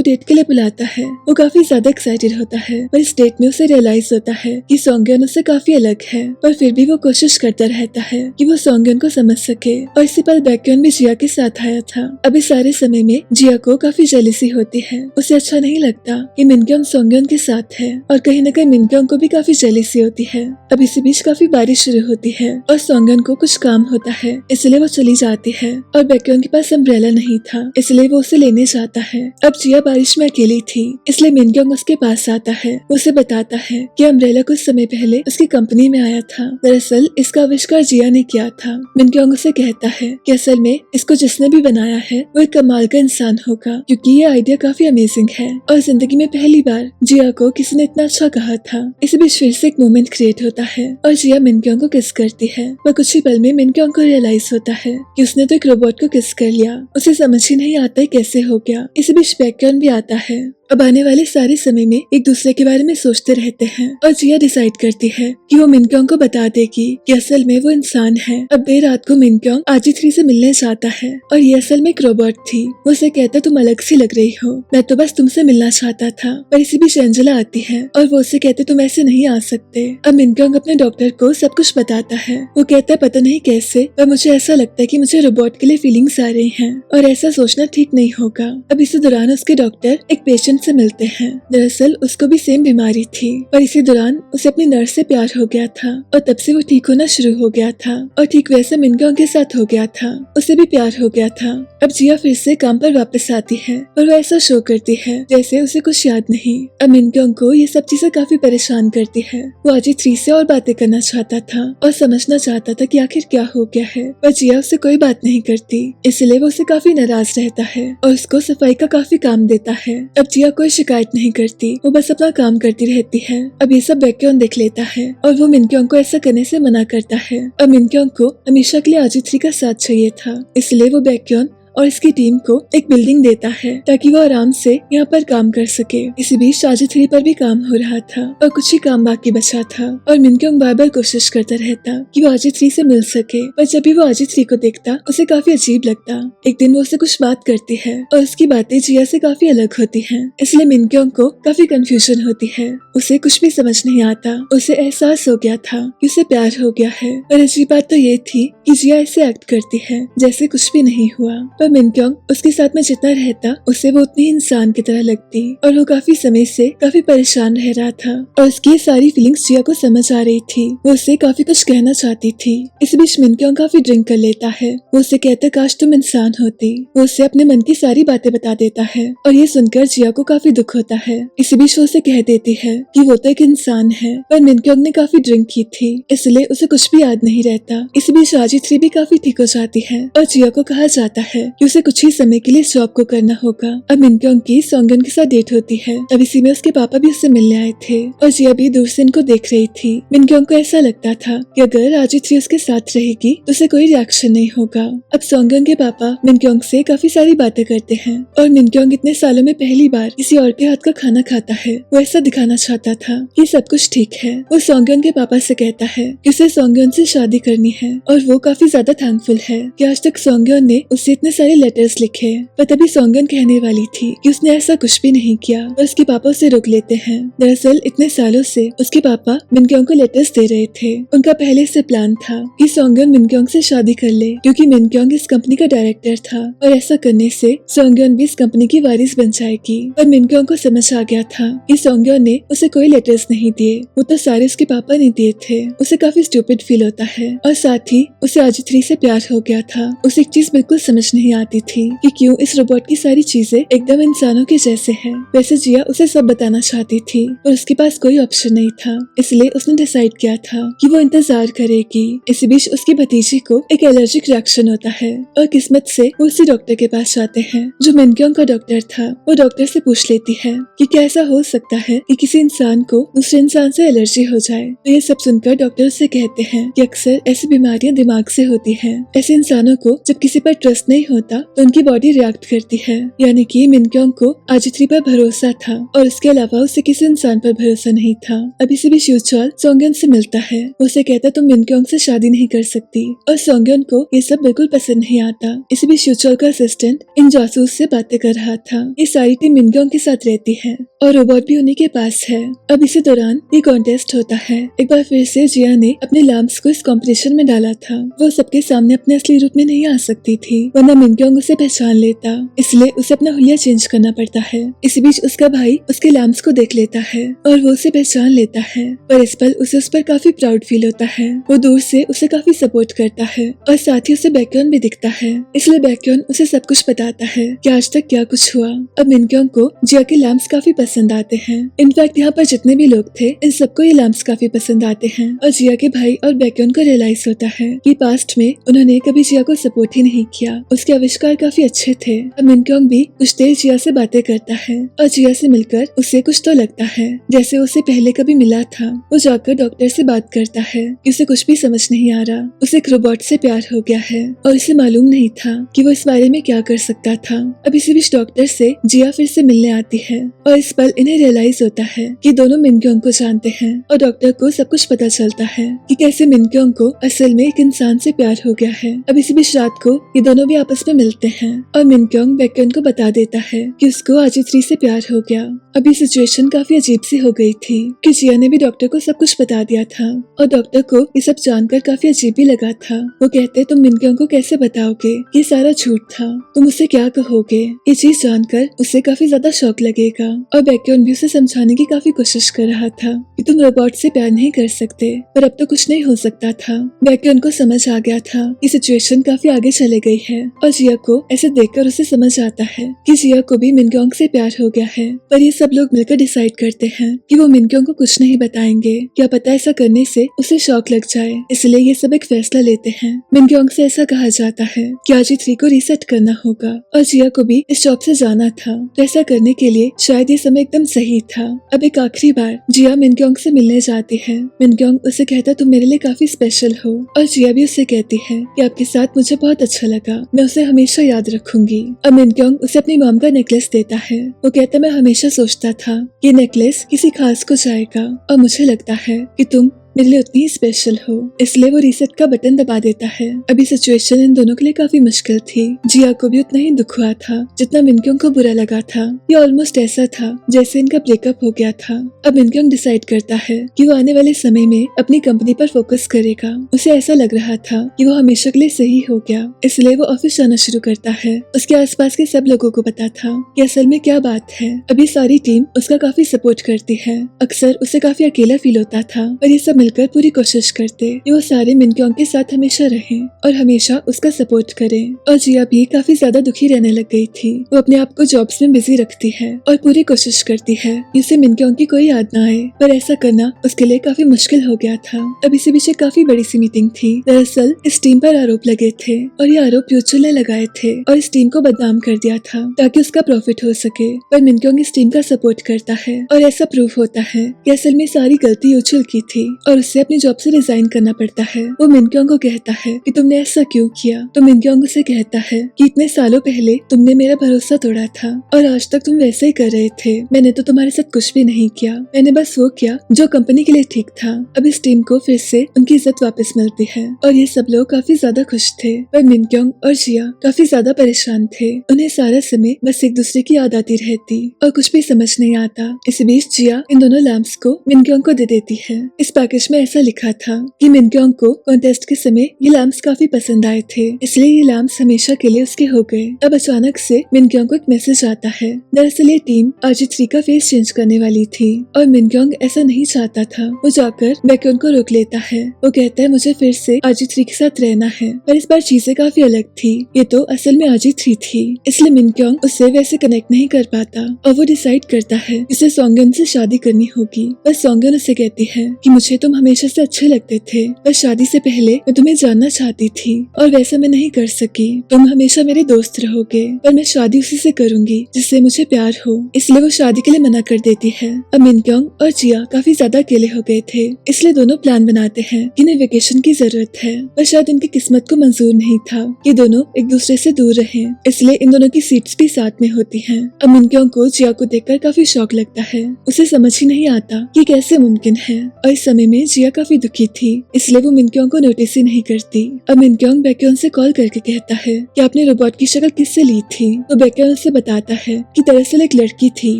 डेट के लिए बुलाता है। वो काफी ज्यादा एक्साइटेड होता है, पर इस डेट में उसे रियलाइज होता है कि सोंगयन उससे काफी अलग है, पर फिर भी वो कोशिश करता रहता है कि वो सोंगयन को समझ सके। और इसी पल बैक्योन भी जिया के साथ आया था। अब इस सारे समय में जिया को काफी जेलसी होती है। उसे अच्छा नहीं लगता कि मिनक्योंग सोंगयन के साथ है और कहीं न कहीं मिनक्योंग को भी काफी जेलसी होती है। अब इसी बीच काफी बारिश शुरू होती है और सोंगयन को कुछ काम होता है, इसलिए वो चली जाती है और बैक्योन के पास अम्ब्रेला नहीं था, इसलिए वो उसे लेने जाता है। अब जिया बारिश में अकेली थी, इसलिए मिनक्योंग उसके पास आता है। उसे बताता है कि अम्ब्रेला कुछ समय पहले उसकी कंपनी में आया था। दरअसल इसका आविष्कार जिया ने किया था। मिनक्योंग उसे कहता है कि असल में इसको जिसने भी बनाया है वो एक कमाल का इंसान होगा, क्योंकि ये आइडिया काफी अमेजिंग है और जिंदगी में पहली बार जिया को किसी ने इतना अच्छा कहा था। इस बीच फिर से एक मोमेंट क्रिएट होता है और जिया मिनक्योंग को किस करती है। वह कुछ ही पल में मिनक्योंग को रियलाइज होता है कि उसने तो एक रोबोट को किस कर लिया। उसे समझ ही नहीं आता कैसे हो गया। इस बीच बैक्योन भी आता है। अब आने वाले सारे समय में एक दूसरे के बारे में सोचते रहते हैं और जिया डिसाइड करती है कि वो मिनक्योंग को बता देगी कि असल में वो इंसान है। अब देर रात को मिनक्योंग आजी 3 से मिलने जाता है और ये असल में एक रोबोट थी। वो उसे कहता तुम अलग सी लग रही हो, मैं तो बस तुमसे मिलना चाहता था। पर इसी बीच एंजेला आती है और वो उसे कहते तुम ऐसे नहीं आ सकते। अब मिनक्योंग अपने डॉक्टर को सब कुछ बताता है। वो कहता है पता नहीं कैसे पर मुझे ऐसा लगता है कि मुझे रोबोट के लिए फीलिंग्स आ रही हैं और ऐसा सोचना ठीक नहीं होगा। अब इसी दौरान उसके डॉक्टर एक पेशेंट से मिलते हैं। दरअसल उसको भी सेम बीमारी थी, पर इसी दौरान उसे अपनी नर्स से प्यार हो गया था और तब से वो ठीक होना शुरू हो गया था और ठीक वैसे मिनक्योंग के साथ हो गया था। उसे भी प्यार हो गया था। अब जिया फिर से काम पर वापस आती है और वो ऐसा शो करती है जैसे उसे कुछ याद नहीं। अब मिनक्योंग को ये सब चीजें काफी परेशान करती है। वो आजी 3 से और बातें करना चाहता था और समझना चाहता था कि आखिर क्या हो गया है, पर जिया उससे कोई बात नहीं करती, इसलिए वो उसे काफी नाराज रहता है और उसको सफाई का काफी काम देता है। अब जिया कोई शिकायत नहीं करती, वो बस अपना काम करती रहती है। अब ये सब बैक्योन देख लेता है और वो मिनक्योंग को ऐसा करने से मना करता है। अब मिनक्योंग को हमेशा के लिए आजी 3 का साथ चाहिए था, इसलिए वो बैक्योन और इसकी टीम को एक बिल्डिंग देता है ताकि वो आराम से यहाँ पर काम कर सके। इसी बीच आजी 3 पर भी काम हो रहा था और कुछ ही काम बाकी बचा था और मिनक्योंग बार बार कोशिश करता रहता कि वो आजी 3 से मिल सके, पर जब भी वो आजी 3 को देखता उसे काफी अजीब लगता। एक दिन वो उससे कुछ बात करती है और उसकी बातें जिया से काफी अलग होती है, इसलिए मिनक्योंग को काफी कंफ्यूजन होती है। उसे कुछ भी समझ नहीं आता। उसे एहसास हो गया था कि उसे प्यार हो गया है, पर अच्छी बात तो ये थी कि जिया ऐसे एक्ट करती है जैसे कुछ भी नहीं हुआ। पर मिनक्योंग उसके साथ में जितना रहता उसे वो उतनी इंसान की तरह लगती और वो काफी समय से काफी परेशान रह रहा था और उसकी सारी फीलिंग्स जिया को समझ आ रही थी। वो उससे काफी कुछ कहना चाहती थी। इस बीच मिनक्योंग काफी ड्रिंक कर लेता है। वो उससे कहता काश तुम इंसान होती। वो उससे अपने मन की सारी बातें बता देता है और ये सुनकर जिया को काफी दुख होता है। इसी बीच वो उसे कह देती है कि वो तो एक इंसान है, पर मिनक्योंग ने काफी ड्रिंक की थी, इसलिए उसे कुछ भी याद नहीं रहता। इसी बीच आजी 3 भी काफी ठीक हो जाती है और जिया को कहा जाता है कि उसे कुछ ही समय के लिए इस जॉब को करना होगा। अब मिनक्योंग की सोंगयन के साथ डेट होती है। अब इसी में उसके पापा भी उससे मिलने आए थे और जिया भी दूर से इनको देख रही थी। मिनक्योंग को ऐसा लगता था कि अगर आजी 3 उसके साथ रहेगी तो उसे कोई रिएक्शन नहीं होगा। अब सोंगयन के पापा मिनक्योंग से काफी सारी बातें करते हैं और मिनक्योंग इतने सालों में पहली बार किसी और के हाथ का खाना खाता है। वो ऐसा दिखाना चाहता था कि सब कुछ ठीक है। वो सोंगयन के पापा से कहता है कि उसे सोंगयन से शादी करनी है और वो काफी ज्यादा थैंकफुल है कि आज तक सोंगयन ने उसे इतने सारे लेटर्स लिखे, पर तभी सोंगन कहने वाली थी कि उसने ऐसा कुछ भी नहीं किया और उसके पापा उसे रोक लेते हैं। दरअसल इतने सालों से उसके पापा मिनक्योंग को लेटर्स दे रहे थे। उनका पहले से प्लान था कि सोंगन मिनक्योंग से शादी कर ले, क्योंकि मिनक्योंग इस कंपनी का डायरेक्टर था और ऐसा करने से सोंगन भी इस कंपनी की वारिस बन जाएगी। पर मिनक्योंग को समझ आ गया था कि सोंगन ने उसे कोई लेटर्स नहीं दिए, वो तो सारे उसके पापा ने दिए थे। उसे काफी स्टूपिड फील होता है और साथ ही उसे आजिथ्री से प्यार हो गया था। उसे एक चीज बिल्कुल समझ नहीं आती थी कि क्यों इस रोबोट की सारी चीजें एकदम इंसानों के जैसे हैं। वैसे जिया उसे सब बताना चाहती थी पर उसके पास कोई ऑप्शन नहीं था, इसलिए उसने डिसाइड किया था कि वो इंतजार करेगी। इसी बीच उसकी भतीजी को एक एलर्जिक रिएक्शन होता है और किस्मत से वो उसी डॉक्टर के पास जाते हैं जो मिनक्योंग का डॉक्टर था। वो डॉक्टर से पूछ लेती है कि क्या ऐसा हो सकता है कि किसी इंसान को दूसरे इंसान से एलर्जी हो जाए। तो ये सब सुनकर डॉक्टर उससे कहते हैं कि अक्सर ऐसी बीमारियां दिमाग से होती हैं। ऐसे इंसानों को जब किसी पर ट्रस्ट नहीं होता तो उनकी बॉडी रिएक्ट करती है। यानी कि मिनक्योंग को आजिथ्री पर भरोसा था और उसके अलावा उसे किसी इंसान पर भरोसा नहीं था। अभी से भी श्यूचॉल सोंगन से मिलता है। उसे कहता तुम मिनक्योंग से शादी नहीं कर सकती और सोंगन को ये सब बिल्कुल पसंद नहीं आता। इसी बीच श्यूचॉल का असिस्टेंट इन जासूस से बातें कर रहा था। ये सारी टीम मिनक्योंग के साथ रहती है और रोबोट भी उन्हीं के पास है। अब इसी दौरान ये कॉन्टेस्ट होता है। एक बार फिर से जिया ने अपने लैम्प्स को इस कॉम्पिटिशन में डाला था। वो सबके सामने अपने असली रूप में नहीं आ सकती थी, वरना मिनक्योंग उसे पहचान लेता, इसलिए उसे अपना हुलिया चेंज करना पड़ता है। इसी बीच उसका भाई उसके लैम्प्स को देख लेता है और वो उसे पहचान लेता है, पर इस पल उसे उस पर काफी प्राउड फील होता है। वो दूर से उसे काफी सपोर्ट करता है और साथ ही उसे बैक्योन भी दिखता है, इसलिए बैक्योन उसे सब कुछ बताता है कि आज तक क्या कुछ हुआ। अब मिनक्योंग को जिया के लैम्प्स काफी पसंद आते हैं। इनफैक्ट यहाँ पर जितने भी लोग थे इन सबको ये लैम्प्स काफी पसंद आते हैं और जिया के भाई और बैक्योन को रियलाइज होता है कि पास्ट में उन्होंने कभी जिया को सपोर्ट ही नहीं किया। उसके आविष्कार काफी अच्छे थे। अब मिनक्योंग भी कुछ देर जिया से बातें करता है और जिया से मिलकर उसे कुछ तो लगता है जैसे उसे पहले कभी मिला था। वो जाकर डॉक्टर से बात करता है कि उसे कुछ भी समझ नहीं आ रहा। उसे एक रोबोट से प्यार हो गया है और उसे मालूम नहीं था कि वो इस बारे में क्या कर सकता था। अब इसी बीच डॉक्टर से जिया फिर से मिलने आती है और इस पल इन्हें रियलाइज होता है कि दोनों मिनक्योंग को जानते हैं और डॉक्टर को सब कुछ पता चलता है कि कैसे मिनक्योंग को असल में एक इंसान से प्यार हो गया है। अब इसी बीच रात को ये दोनों भी आपस में मिलते हैं और मिनक्योंग बैक्योन को बता देता है कि उसको आजिथ्री से प्यार हो गया। अब ये सिचुएशन काफी अजीब सी हो गई थी कि जिया ने भी डॉक्टर को सब कुछ बता दिया था और डॉक्टर को ये सब जानकर काफी अजीब भी लगा था। वो कहते तुम मिनक्योंग को कैसे बताओगे, ये सारा झूठ था, तुम उसे क्या कहोगे। ये चीज जानकर उसे काफी ज्यादा शौक लगेगा और बैक्योन भी उसे समझाने की काफी कोशिश कर रहा था कि तुम रोबोट से प्यार नहीं कर सकते, पर अब तो कुछ नहीं हो सकता था। बैक्योन को समझ आ गया था ये सिचुएशन काफी आगे चले गई है और जिया को ऐसे देखकर उसे समझ आता है कि जिया को भी मिनक्योंग से प्यार हो गया है। पर ये सब लोग मिलकर डिसाइड करते हैं कि वो मिनक्योंग को कुछ नहीं बताएंगे, क्या पता ऐसा करने से उसे शौक लग जाए, इसलिए ये सब एक फैसला लेते हैं। मिनक्योंग से ऐसा कहा जाता है कि आजिथ्री को रीसेट करना होगा और जिया को भी इस जॉब से जाना था, तो ऐसा करने के लिए शायद ये समय एकदम सही था। अब एक आखिरी बार जिया मिनक्योंग से मिलने जाती है। मिनक्योंग उसे कहता तुम मेरे लिए काफी स्पेशल हो और जिया भी उसे कहती है कि आपके साथ मुझे बहुत अच्छा लगा, मैं उसे हमेशा याद रखूंगी। अब मिनक्योंग उसे अपनी मॉम का नेकलेस देता है। वो कहता मैं हमेशा सोचता था ये नेकलेस किसी खास को जाएगा और मुझे लगता है कि तुम मेरे लिए उतनी ही स्पेशल हो, इसलिए वो रीसेट का बटन दबा देता है। अभी सिचुएशन इन दोनों के लिए काफी मुश्किल थी। जिया को भी उतना ही दुख हुआ था जितना मिनक्योंग को बुरा लगा था। ये ऑलमोस्ट ऐसा था जैसे इनका ब्रेकअप हो गया था। अब मिनक्योंग डिसाइड करता है कि वो आने वाले समय में अपनी कंपनी पर फोकस करेगा। उसे ऐसा लग रहा था कि वो हमेशा के लिए सही हो गया, इसलिए वो ऑफिस जाना शुरू करता है। उसके आसपास के सब लोगों को पता था कि असल में क्या बात है। अभी सारी टीम उसका काफी सपोर्ट करती है। अक्सर उसे काफी अकेला फील होता था, पर ये सब मिलकर पूरी कोशिश करते कि वो सारे मिनक्योंग के साथ हमेशा रहें और हमेशा उसका सपोर्ट करें। और जिया भी काफी ज्यादा दुखी रहने लग गई थी। वो अपने आप को जॉब्स में बिजी रखती है और पूरी कोशिश करती है कि उसे मिनक्योंग की कोई याद ना आए, पर ऐसा करना उसके लिए काफी मुश्किल हो गया था। अब इसी बीच काफी बड़ी सी मीटिंग थी। दरअसल इस टीम पर आरोप लगे थे और ये आरोप यूचुल ने लगाए थे और इस टीम को बदनाम कर दिया था ताकि उसका प्रॉफिट हो सके। पर मिनक्योंग इस टीम का सपोर्ट करता है और ऐसा प्रूफ होता है कि असल में सारी गलती यूचुल की थी और और उसे अपनी जॉब से रिजाइन करना पड़ता है। वो मिनक्योंग को कहता है कि तुमने ऐसा क्यों किया, तो मिनक्योंग उसे कहता है कि इतने सालों पहले तुमने मेरा भरोसा तोड़ा था और आज तक तुम वैसे ही कर रहे थे। मैंने तो तुम्हारे साथ कुछ भी नहीं किया, मैंने बस वो किया जो कंपनी के लिए ठीक था। अब इस टीम को फिर से उनकी इज्जत वापस मिलती है और ये सब लोग काफी ज्यादा खुश थे, पर मिनक्योंग और जिया काफी ज्यादा परेशान थे। उन्हें सारा समय बस एक दूसरे की याद आती रहती और कुछ भी समझ नहीं आता। इस बीच जिया इन दोनों लैंप्स को मिनक्योंग को दे देती है। इस पैकेज में ऐसा लिखा था कि मिनक्योंग को कॉन्टेस्ट के समय ये लैंप्स काफी पसंद आए थे, इसलिए ये लैंप्स हमेशा के लिए उसके हो गए। अब अचानक से मिनक्योंग को एक मैसेज आता है। दरअसल ये टीम RG3 का फेस चेंज करने वाली थी और मिनक्योंग ऐसा नहीं चाहता था। वो जाकर बैक्योंग को रोक लेता है। वो कहता है मुझे फिर से RG3 के साथ रहना है, पर इस बार चीजें काफी अलग थी। ये तो असल में RG3 थी, इसलिए मिनक्योंग उससे वैसे कनेक्ट नहीं कर पाता और वो डिसाइड करता है उसे सोंगयन से शादी करनी होगी। बस सोंगयन उसे कहती है कि मुझे तुम हमेशा से अच्छे लगते थे, बस शादी से पहले मैं तुम्हें जानना चाहती थी और वैसा मैं नहीं कर सकी। तुम हमेशा मेरे दोस्त रहोगे, पर मैं शादी उसी से करूंगी जिससे मुझे प्यार हो। इसलिए वो शादी के लिए मना कर देती है। अब मिनक्योंग और जिया काफी ज्यादा अकेले हो गए थे, इसलिए दोनों प्लान बनाते हैं कि इन्हें वेकेशन की जरूरत है, पर शायद इनकी किस्मत को मंजूर नहीं था कि दोनों एक दूसरे से दूर रहें, इसलिए इन दोनों की सीट्स भी साथ में होती हैं। अब मिनक्योंग को जिया को देखकर काफी शौक लगता है। उसे समझ ही नहीं आता कि कैसे मुमकिन है, और इस समय में जिया काफी दुखी थी, इसलिए वो मिनक्योंग को नोटिस ही नहीं करती। अब मिनक्योंग बैक्योन से कॉल करके कहता है कि आपने रोबोट की शक्ल किससे ली थी, तो बैक्योन उसे बताता है कि दरअसल एक लड़की थी,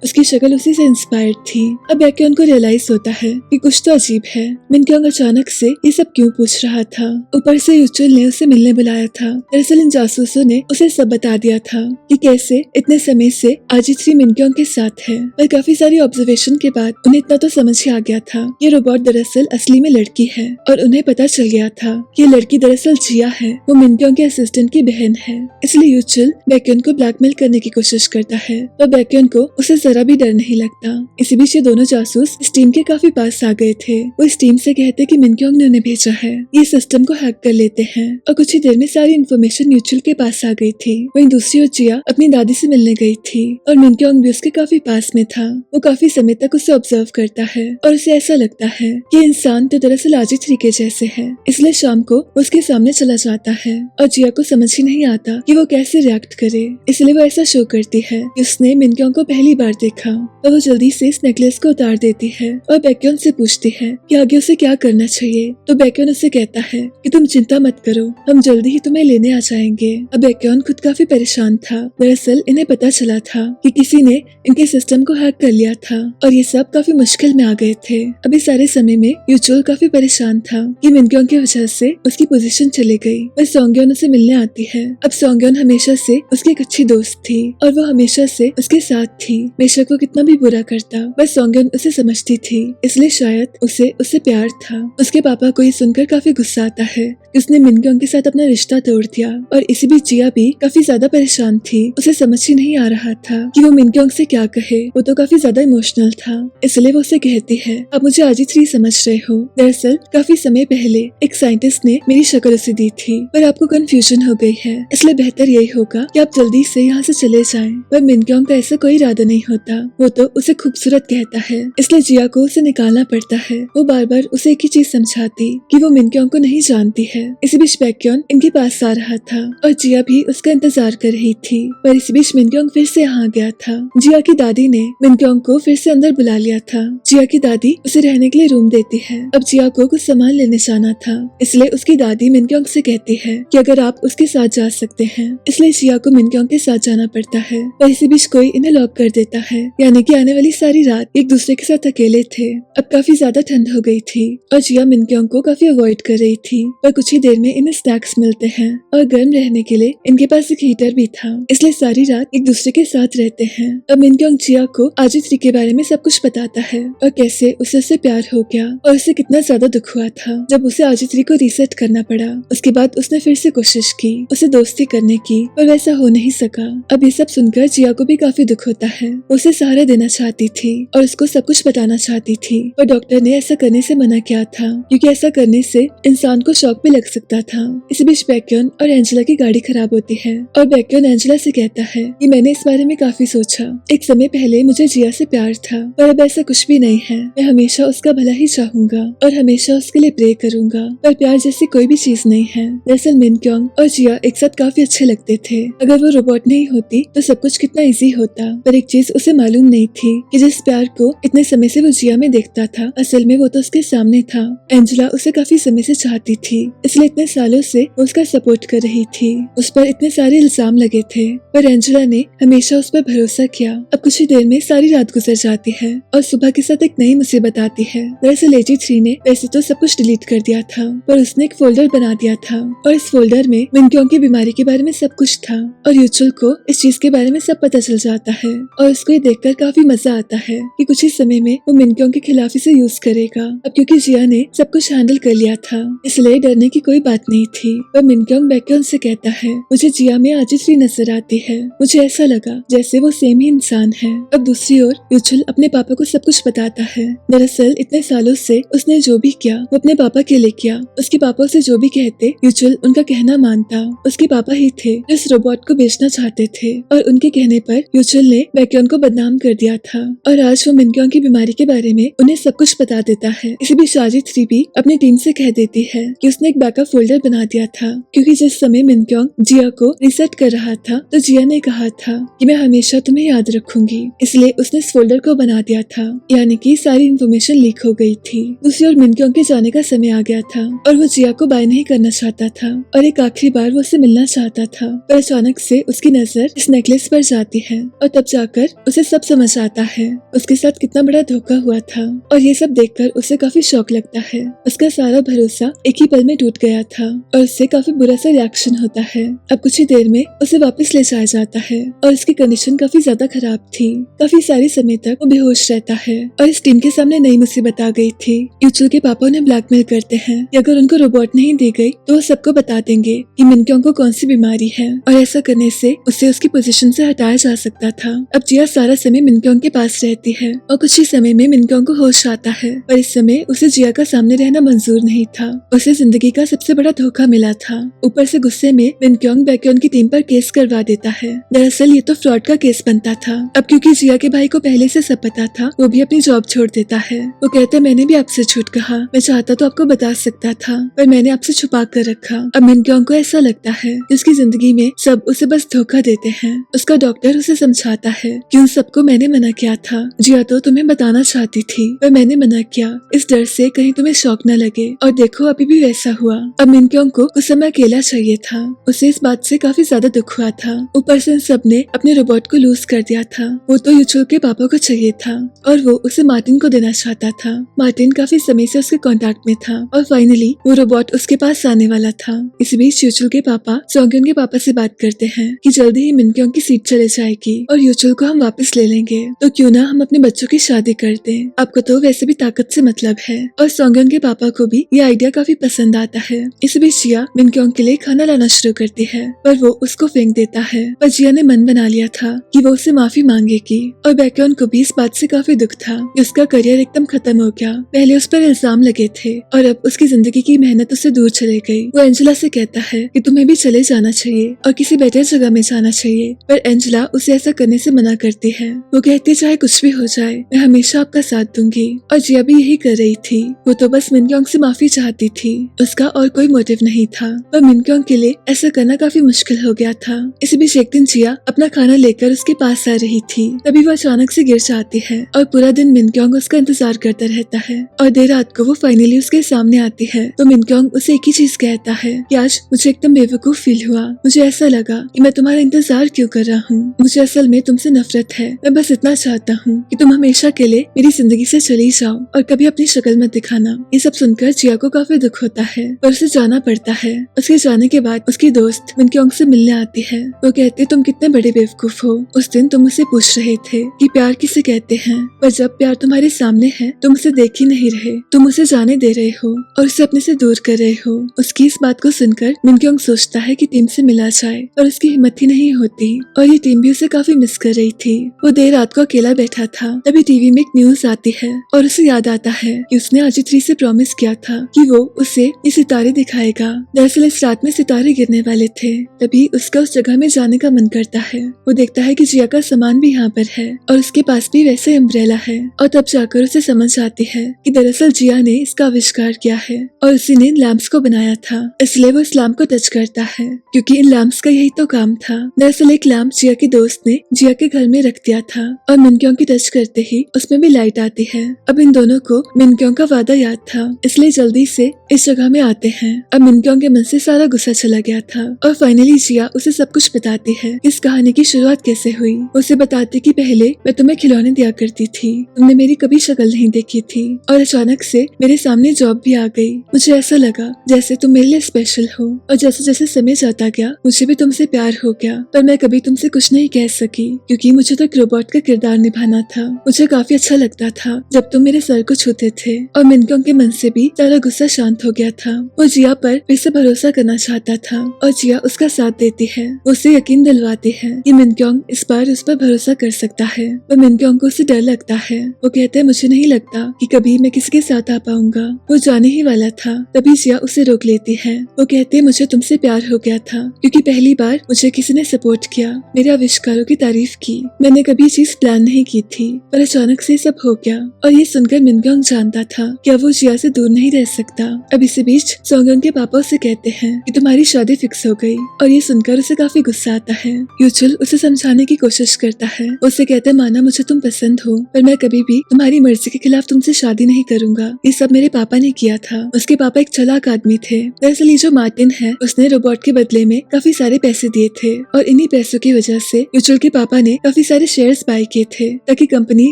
उसकी शक्ल उसी से इंस्पायर्ड थी। अब बैक्योन को रियलाइज होता है कि कुछ तो अजीब है। मिनक्योंग अचानक से ये सब क्यों पूछ रहा था। ऊपर से यूचुल ने उसे मिलने बुलाया था। दरअसल इन जासूसों ने उसे सब बता दिया था कि कैसे इतने समय से RG3 मिनक्योंग के साथ है, पर काफी सारी ऑब्जर्वेशन के बाद उन्हें इतना तो समझ ही आ गया था ये रोबोट दरअसल असली में लड़की है, और उन्हें पता चल गया था कि ये लड़की दरअसल जिया है, वो मिनक्योंग के असिस्टेंट की बहन है। इसलिए यूचुल बैक्योन को ब्लैकमेल करने की कोशिश करता है, पर बैक्योन को उसे जरा भी डर नहीं लगता। इसी बीच ये दोनों जासूस इस टीम के काफी पास आ गए थे। वो इस टीम से कहते कि मिनक्योंग ने उन्हें भेजा है, ये सिस्टम को हैक कर लेते हैं, और कुछ ही देर में सारी इन्फॉर्मेशन यूचुल के पास आ गई थी। वहीं दूसरी ओर जिया अपनी दादी से मिलने गई थी और मिनक्योंग भी उसके काफी पास में था। वो काफी समय तक उसे ऑब्जर्व करता है और उसे ऐसा लगता है कि इंसान तो दरअसल RG3 के जैसे है, इसलिए शाम को उसके सामने चला जाता है और जिया को समझ ही नहीं आता कि वो कैसे रिएक्ट करे, इसलिए वो ऐसा शो करती है कि उसने मिनक्योंग को पहली बार देखा। और वो जल्दी से इस नेकलेस को उतार देती है और बैक्योन से पूछती है कि आगे उसे क्या करना चाहिए, तो बैक्योन उसे कहता है कि तुम चिंता मत करो, हम जल्दी ही तुम्हें लेने आ जाएंगे। अब बैक्योन खुद काफी परेशान था। दरअसल इन्हें पता चला था कि किसी ने इनके सिस्टम को हैक कर लिया था और ये सब काफी मुश्किल में आ गए थे। अभी सारे समय में यूचुल काफी परेशान था कि मिनक्योंग की वजह से उसकी पोजीशन चली गई। बस सोंगयन उसे मिलने आती है। अब सोंगयन हमेशा से उसकी एक अच्छी दोस्त थी और वो हमेशा से उसके साथ थी, बेशक वो कितना भी बुरा करता, बस सोंगयन उसे समझती थी, इसलिए शायद उससे प्यार था। उसके पापा को ये सुनकर काफी गुस्सा आता है, उसने मिनक्योंग के साथ अपना रिश्ता तोड़ दिया। और इसी बीच जिया भी काफी ज्यादा परेशान थी, उसे समझ ही नहीं आ रहा था कि वो मिनक्योंग से क्या कहे। वो तो काफी ज्यादा इमोशनल था, इसलिए वो उसे कहती है आप मुझे RG3 समझ रहे हो, दरअसल काफी समय पहले एक साइंटिस्ट ने मेरी शक्ल उसे दी थी, पर आपको कंफ्यूजन हो गई है, इसलिए बेहतर यही होगा कि आप जल्दी से यहाँ से चले जाएं। पर मिनक्योंग का ऐसा कोई इरादा नहीं होता, वो तो उसे खूबसूरत कहता है, इसलिए जिया को उसे निकालना पड़ता है। वो बार बार उसे एक ही चीज समझाती कि वो मिनक्योंग को नहीं जानती है। इसी बीच बैक्योन इनके पास आ रहा था और जिया भी उसका इंतजार कर रही थी, पर इसी बीच मिनक्योंग फिर से यहाँ गया था। जिया की दादी ने मिनक्योंग को फिर से अंदर बुला लिया था। जिया की दादी उसे रहने के लिए रूम देती है। अब जिया को कुछ सामान लेने जाना था, इसलिए उसकी दादी मिनक्योंग से कहती है कि अगर आप उसके साथ जा सकते हैं, इसलिए जिया को मिनक्योंग के साथ जाना पड़ता है। पर इसी बीच कोई इन्हें लॉक कर देता है, यानी कि आने वाली सारी रात एक दूसरे के साथ अकेले थे। अब काफी ज्यादा ठंड हो गई थी और जिया मिनक्योंग को काफी अवॉइड कर रही थी, पर कुछ ही देर में इन्हें स्नैक्स मिलते हैं और गर्म रहने के लिए इनके पास एक हीटर भी था, इसलिए सारी रात एक दूसरे के साथ रहते हैं। अब मिनक्योंग जिया को RG3 के बारे में सब कुछ बताता है और कैसे उसे उससे प्यार हो गया और उसे कितना ज्यादा दुख हुआ था जब उसे RG3 को रीसेट करना पड़ा। उसके बाद उसने फिर से कोशिश की उसे दोस्ती करने की, पर वैसा हो नहीं सका। अब ये सब सुनकर जिया को भी काफी दुख होता है। उसे सहारा देना चाहती थी और उसको सब कुछ बताना चाहती थी, पर डॉक्टर ने ऐसा करने से मना किया था, क्योंकि ऐसा करने से इंसान को शॉक भी लग सकता था। इसी बीच बैक्योन और एंजेला की गाड़ी खराब होती है और बैक्योन एंजेला से कहता है कि मैंने इस बारे में काफी सोचा, एक समय पहले मुझे जिया से प्यार था, पर अब ऐसा कुछ भी नहीं है, मैं हमेशा उसका भला ही चाहूंगा और हमेशा उसके लिए प्रे करूंगा, पर प्यार जैसी कोई भी चीज नहीं है। दरअसल मिन क्योंग और जिया एक साथ काफी अच्छे लगते थे। अगर वो रोबोट नहीं होती तो सब कुछ कितना इजी होता, पर एक चीज उसे मालूम नहीं थी कि जिस प्यार को इतने समय से वो जिया में देखता था, असल में वो तो उसके सामने था। एंजेला उसे काफी समय से चाहती थी, इसलिए इतने सालों से वो उसका सपोर्ट कर रही थी। उस पर इतने सारे इल्जाम लगे थे, पर एंजेला ने हमेशा उस पर भरोसा किया। अब कुछ ही देर में सारी रात गुजर जाती है और सुबह के साथ एक नई मुसीबत आती है। दरअसल 83 ने वैसे तो सब कुछ डिलीट कर दिया था, पर उसने एक फोल्डर बना दिया था और इस फोल्डर में मिन क्योंग की बीमारी के बारे में सब कुछ था और यूचुल को इस चीज के बारे में सब पता चल जाता है और उसको ये देखकर काफी मजा आता है कि कुछ ही समय में वो मिन क्योंग के खिलाफ इसे यूज करेगा। अब क्योंकि जिया ने सब कुछ हैंडल कर लिया था, इसलिए डरने की कोई बात नहीं थी। पर मिन क्योंग बैक उनसे कहता है, मुझे जिया में आजिज़ी नजर आती है, मुझे ऐसा लगा जैसे वो सेम ही इंसान है। अब दूसरी ओर यूचुल अपने पापा को सब कुछ बताता है। दरअसल इतने सालों से उसने जो भी किया वो अपने पापा के लिए किया। उसके पापा उसे जो भी कहते यूचुल उनका कहना मानता। उसके पापा ही थे जो इस रोबोट को बेचना चाहते थे और उनके कहने पर यूचुल ने बैक्योन को बदनाम कर दिया था और आज वो मिनक्योंग की बीमारी के बारे में उन्हें सब कुछ बता देता है। इसी बीच आजिज़ी भी अपनी टीम से कह देती है कि उसने एक बैकअप फोल्डर बना दिया था, क्योंकि जिस समय मिनक्योंग जिया को रिसेट कर रहा था तो जिया ने कहा था कि मैं हमेशा तुम्हें याद रखूंगी, इसलिए उसने इस फोल्डर को बना दिया था। यानी कि सारी इन्फॉर्मेशन लीक हो गई थी। दूसरी ओर मिनक्योंग के जाने का समय आ गया था और वो जिया को बाय नहीं करना चाहता था और एक आखिरी बार वो उससे मिलना चाहता था, पर अचानक से उसकी नजर इस नेकलेस पर जाती है और तब जाकर उसे सब समझ आता है उसके साथ कितना बड़ा धोखा हुआ था। और ये सब देखकर उसे काफी शौक लगता है। उसका सारा भरोसा एक ही पल में टूट गया था और उससे काफी बुरा सा रिएक्शन होता है। अब कुछ ही देर में उसे वापस ले जाया जाता है और उसकी कंडीशन काफी ज्यादा खराब थी। काफी सारे समय तक वो बेहोश रहता है और इस टीम के सामने नई मुसीबत आ गई थी। यूचुल के पापा उन्हें ब्लैकमेल करते हैं कि अगर उनको रोबोट नहीं दी गई तो वो सबको बता देंगे कि मिनक्योंग को कौन सी बीमारी है और ऐसा करने से उसे उसकी पोजीशन से हटाया जा सकता था। अब जिया सारा समय मिनक्योंग के पास रहती है और कुछ ही समय में मिनक्योंग को होश आता है, पर इस समय उसे जिया का सामने रहना मंजूर नहीं था। उसे जिंदगी का सबसे बड़ा धोखा मिला था। ऊपर से गुस्से में मिनक्योंग बैक्योन की टीम पर केस करवा देता है। दरअसल ये तो फ्रॉड का केस बनता था। अब क्योंकि जिया के भाई को पहले से सब पता था, वो भी अपनी जॉब छोड़ देता है। वो कहता है, मैंने भी आपसे झूठ कहा, मैं चाहता तो आपको बता सकता था, पर मैंने आपसे छुपा कर रखा। अब मिनक्योंग को ऐसा लगता है कि उसकी जिंदगी में सब उसे बस धोखा देते हैं। उसका डॉक्टर उसे समझाता है कि उन सबको मैंने मना किया था, जिया तो तुम्हें बताना चाहती थी पर मैंने मना किया, इस डर से कहीं तुम्हें शौक न लगे। और देखो अभी भी वैसा हुआ। अब मिनक्योंग को उस समय अकेला चाहिए था। उसे इस बात से काफी ज्यादा दुख हुआ था। ऊपर से सब ने अपने रोबोट को लूज कर दिया था। वो तो यूचुल के पापा को चाहिए था और वो उसे मार्टिन को देना चाहता था। मार्टिन काफी समय से उसके कांटेक्ट में था और फाइनली वो रोबोट उसके पास आने वाला था। इस बीच यूचुल के पापा सोंगयोन के पापा से बात करते हैं कि जल्दी ही मिनक्योंग की सीट चले जाएगी और यूचुल को हम वापस ले लेंगे, तो क्यों ना हम अपने बच्चों की शादी कर दें। आपको तो वैसे भी ताकत से मतलब है। और सोंगयोन के पापा को भी ये आइडिया काफी पसंद आता है। इस बीच जिया मिनक्योंग के लिए खाना लाना शुरू करती है, पर वो उसको फेंक देता है। पर जिया ने मन बना लिया था कि वो उससे माफी मांगेगी और बैक्योन को भी इस बात से काफी दुख था कि उसका करियर एकदम खत्म हो गया। पहले उस पर इल्जाम लगे थे और अब उसकी जिंदगी की मेहनत उससे दूर चले गई। वो एंजेला से कहता है कि तुम्हें भी चले जाना चाहिए और किसी बेटर जगह में जाना चाहिए, पर एंजेला उसे ऐसा करने से मना करती है। वो कहती चाहे कुछ भी हो जाए मैं हमेशा आपका साथ दूंगी। और जिया भी यही कर रही थी। वो तो बस मिनक्योंग से माफी चाहती थी, उसका और कोई मोटिव नहीं था। पर मिनक्योंग के लिए ऐसा करना काफी मुश्किल हो गया था। इस बीच एक दिन जिया अपना खाना लेकर उसके पास आ रही थी, तभी वो अचानक से गिर जाती है और पूरा दिन मिनक्योंग उसका इंतजार करता रहता है। और देर रात को वो फाइनली उसके सामने आती है तो मिनक्योंग उसे एक ही चीज कहता है कि आज मुझे एकदम बेवकूफ फील हुआ। मुझे ऐसा लगा कि मैं तुम्हारा इंतजार क्यों कर रहा हूँ। मुझे असल में तुमसे नफरत है। मैं बस इतना चाहता हूँ कि तुम हमेशा के लिए मेरी जिंदगी से चली जाओ और कभी अपनी शक्ल मत दिखाना। ये सब सुनकर जिया को काफी दुख होता है, पर उसे जाना पड़ता है। उसके जाने के बाद उसकी दोस्त मिनक्योंग से मिलने आती है। वो कहती तुम कितने बड़े बेवकूफ हो। उस दिन तुम मुझसे पूछ रहे थे कि प्यार किसे कहते हैं, पर जब प्यार तुम्हारे सामने है तुम उसे देख ही नहीं रहे। तुम उसे जाने दे रहे हो और उसे अपने से दूर कर रहे हो। उसकी इस बात को सुनकर मिनक्योंग सोचता है कि टीम से मिला जाए, पर उसकी हिम्मत ही नहीं होती और ये टीम भी उसे काफी मिस कर रही थी। वो देर रात को अकेला बैठा था, तभी टीवी में एक न्यूज आती है और उसे याद आता है कि उसने आजिज़ी से प्रॉमिस किया था कि वो उसे ये सितारे दिखाएगा। दरअसल इस रात में सितारे गिरने वाले थे, तभी उसका उस जगह में जाने का मन करता है। वो देखता है कि जिया का सामान भी यहाँ पर है और उसके पास भी वैसे अम्ब्रेला है और तब जाकर उसे समझ आती है कि दरअसल जिया ने इसका आविष्कार किया है और उसी ने इन लैंप्स को बनाया था, इसलिए वो इस लैंप को टच करता है क्योंकि इन लैंप्स का यही तो काम था। दरअसल एक लैंप जिया के दोस्त ने जिया के घर में रख दिया था और मिनक्योंग की टच करते ही उसमें भी लाइट आती है। अब इन दोनों को मिनक्योंग का वादा याद था, इसलिए जल्दी से इस जगह में आते हैं। अब मिनक्योंग के मन से सारा गुस्सा चला गया था और फाइनली जिया उसे सब कुछ बताती है इस कहानी की शुरुआत कैसे हुई। उसे बताती कि पहले मैं तुम्हें खिलौने दिया करती थी, तुमने मेरी कभी शक्ल नहीं देखी थी और अचानक से मेरे सामने जॉब भी आ गई। मुझे ऐसा लगा जैसे तुम मेरे लिए स्पेशल हो और जैसे जैसे समय जाता गया मुझे भी तुमसे प्यार हो गया, पर मैं कभी तुमसे कुछ नहीं कह सकी क्योंकि मुझे तो एक रोबोट का किरदार निभाना था। मुझे काफी अच्छा लगता था जब तुम मेरे सर को छूते थे और मिनक्योंग के मन से भी सारा गुस्सा शांत हो गया था। वो जिया पर फिर से भरोसा करना चाहता था और जिया उसका साथ देती है। वो उसे यकीन दिलवाती है कि मिनक्योंग इस बार उस पर भरोसा कर सकता है, पर मिनक्योंग को उससे डर लगता है। वो कहते हैं मुझे नहीं लगता कि कभी मैं किसी के साथ आ पाऊंगा। वो जाने ही वाला था, तभी जिया उसे रोक लेती है। वो कहते हैं मुझे तुमसे प्यार हो गया था क्योंकि पहली बार मुझे किसी ने सपोर्ट किया, मेरे आविष्कारों की तारीफ की। मैंने कभी चीज प्लान नहीं की थी पर अचानक से सब हो गया और ये सुनकर मिनक्योंग जानता था कि अब वो जिया से दूर नहीं रह सकता। अब इसी बीच सोंगयोंग के पापा उसे कहते हैं कि तुम्हारी शादी फिक्स हो गई और ये सुनकर उसे काफी गुस्सा आता है। यूचुल उसे समझाने की कोशिश करता है। उसे कहते हैं माना मुझे तुम पसंद हो पर मैं कभी भी तुम्हारी मर्जी के खिलाफ तुमसे शादी नहीं करूंगा। ये सब मेरे पापा ने किया था। उसके पापा एक चालाक आदमी थे। दरअसल ये जो मार्टिन है उसने रोबोट के बदले में काफी सारे पैसे दिए थे और इन्हीं पैसों की वजह से यूचुल के पापा ने काफी सारे शेयर्स बाय किए थे ताकि कंपनी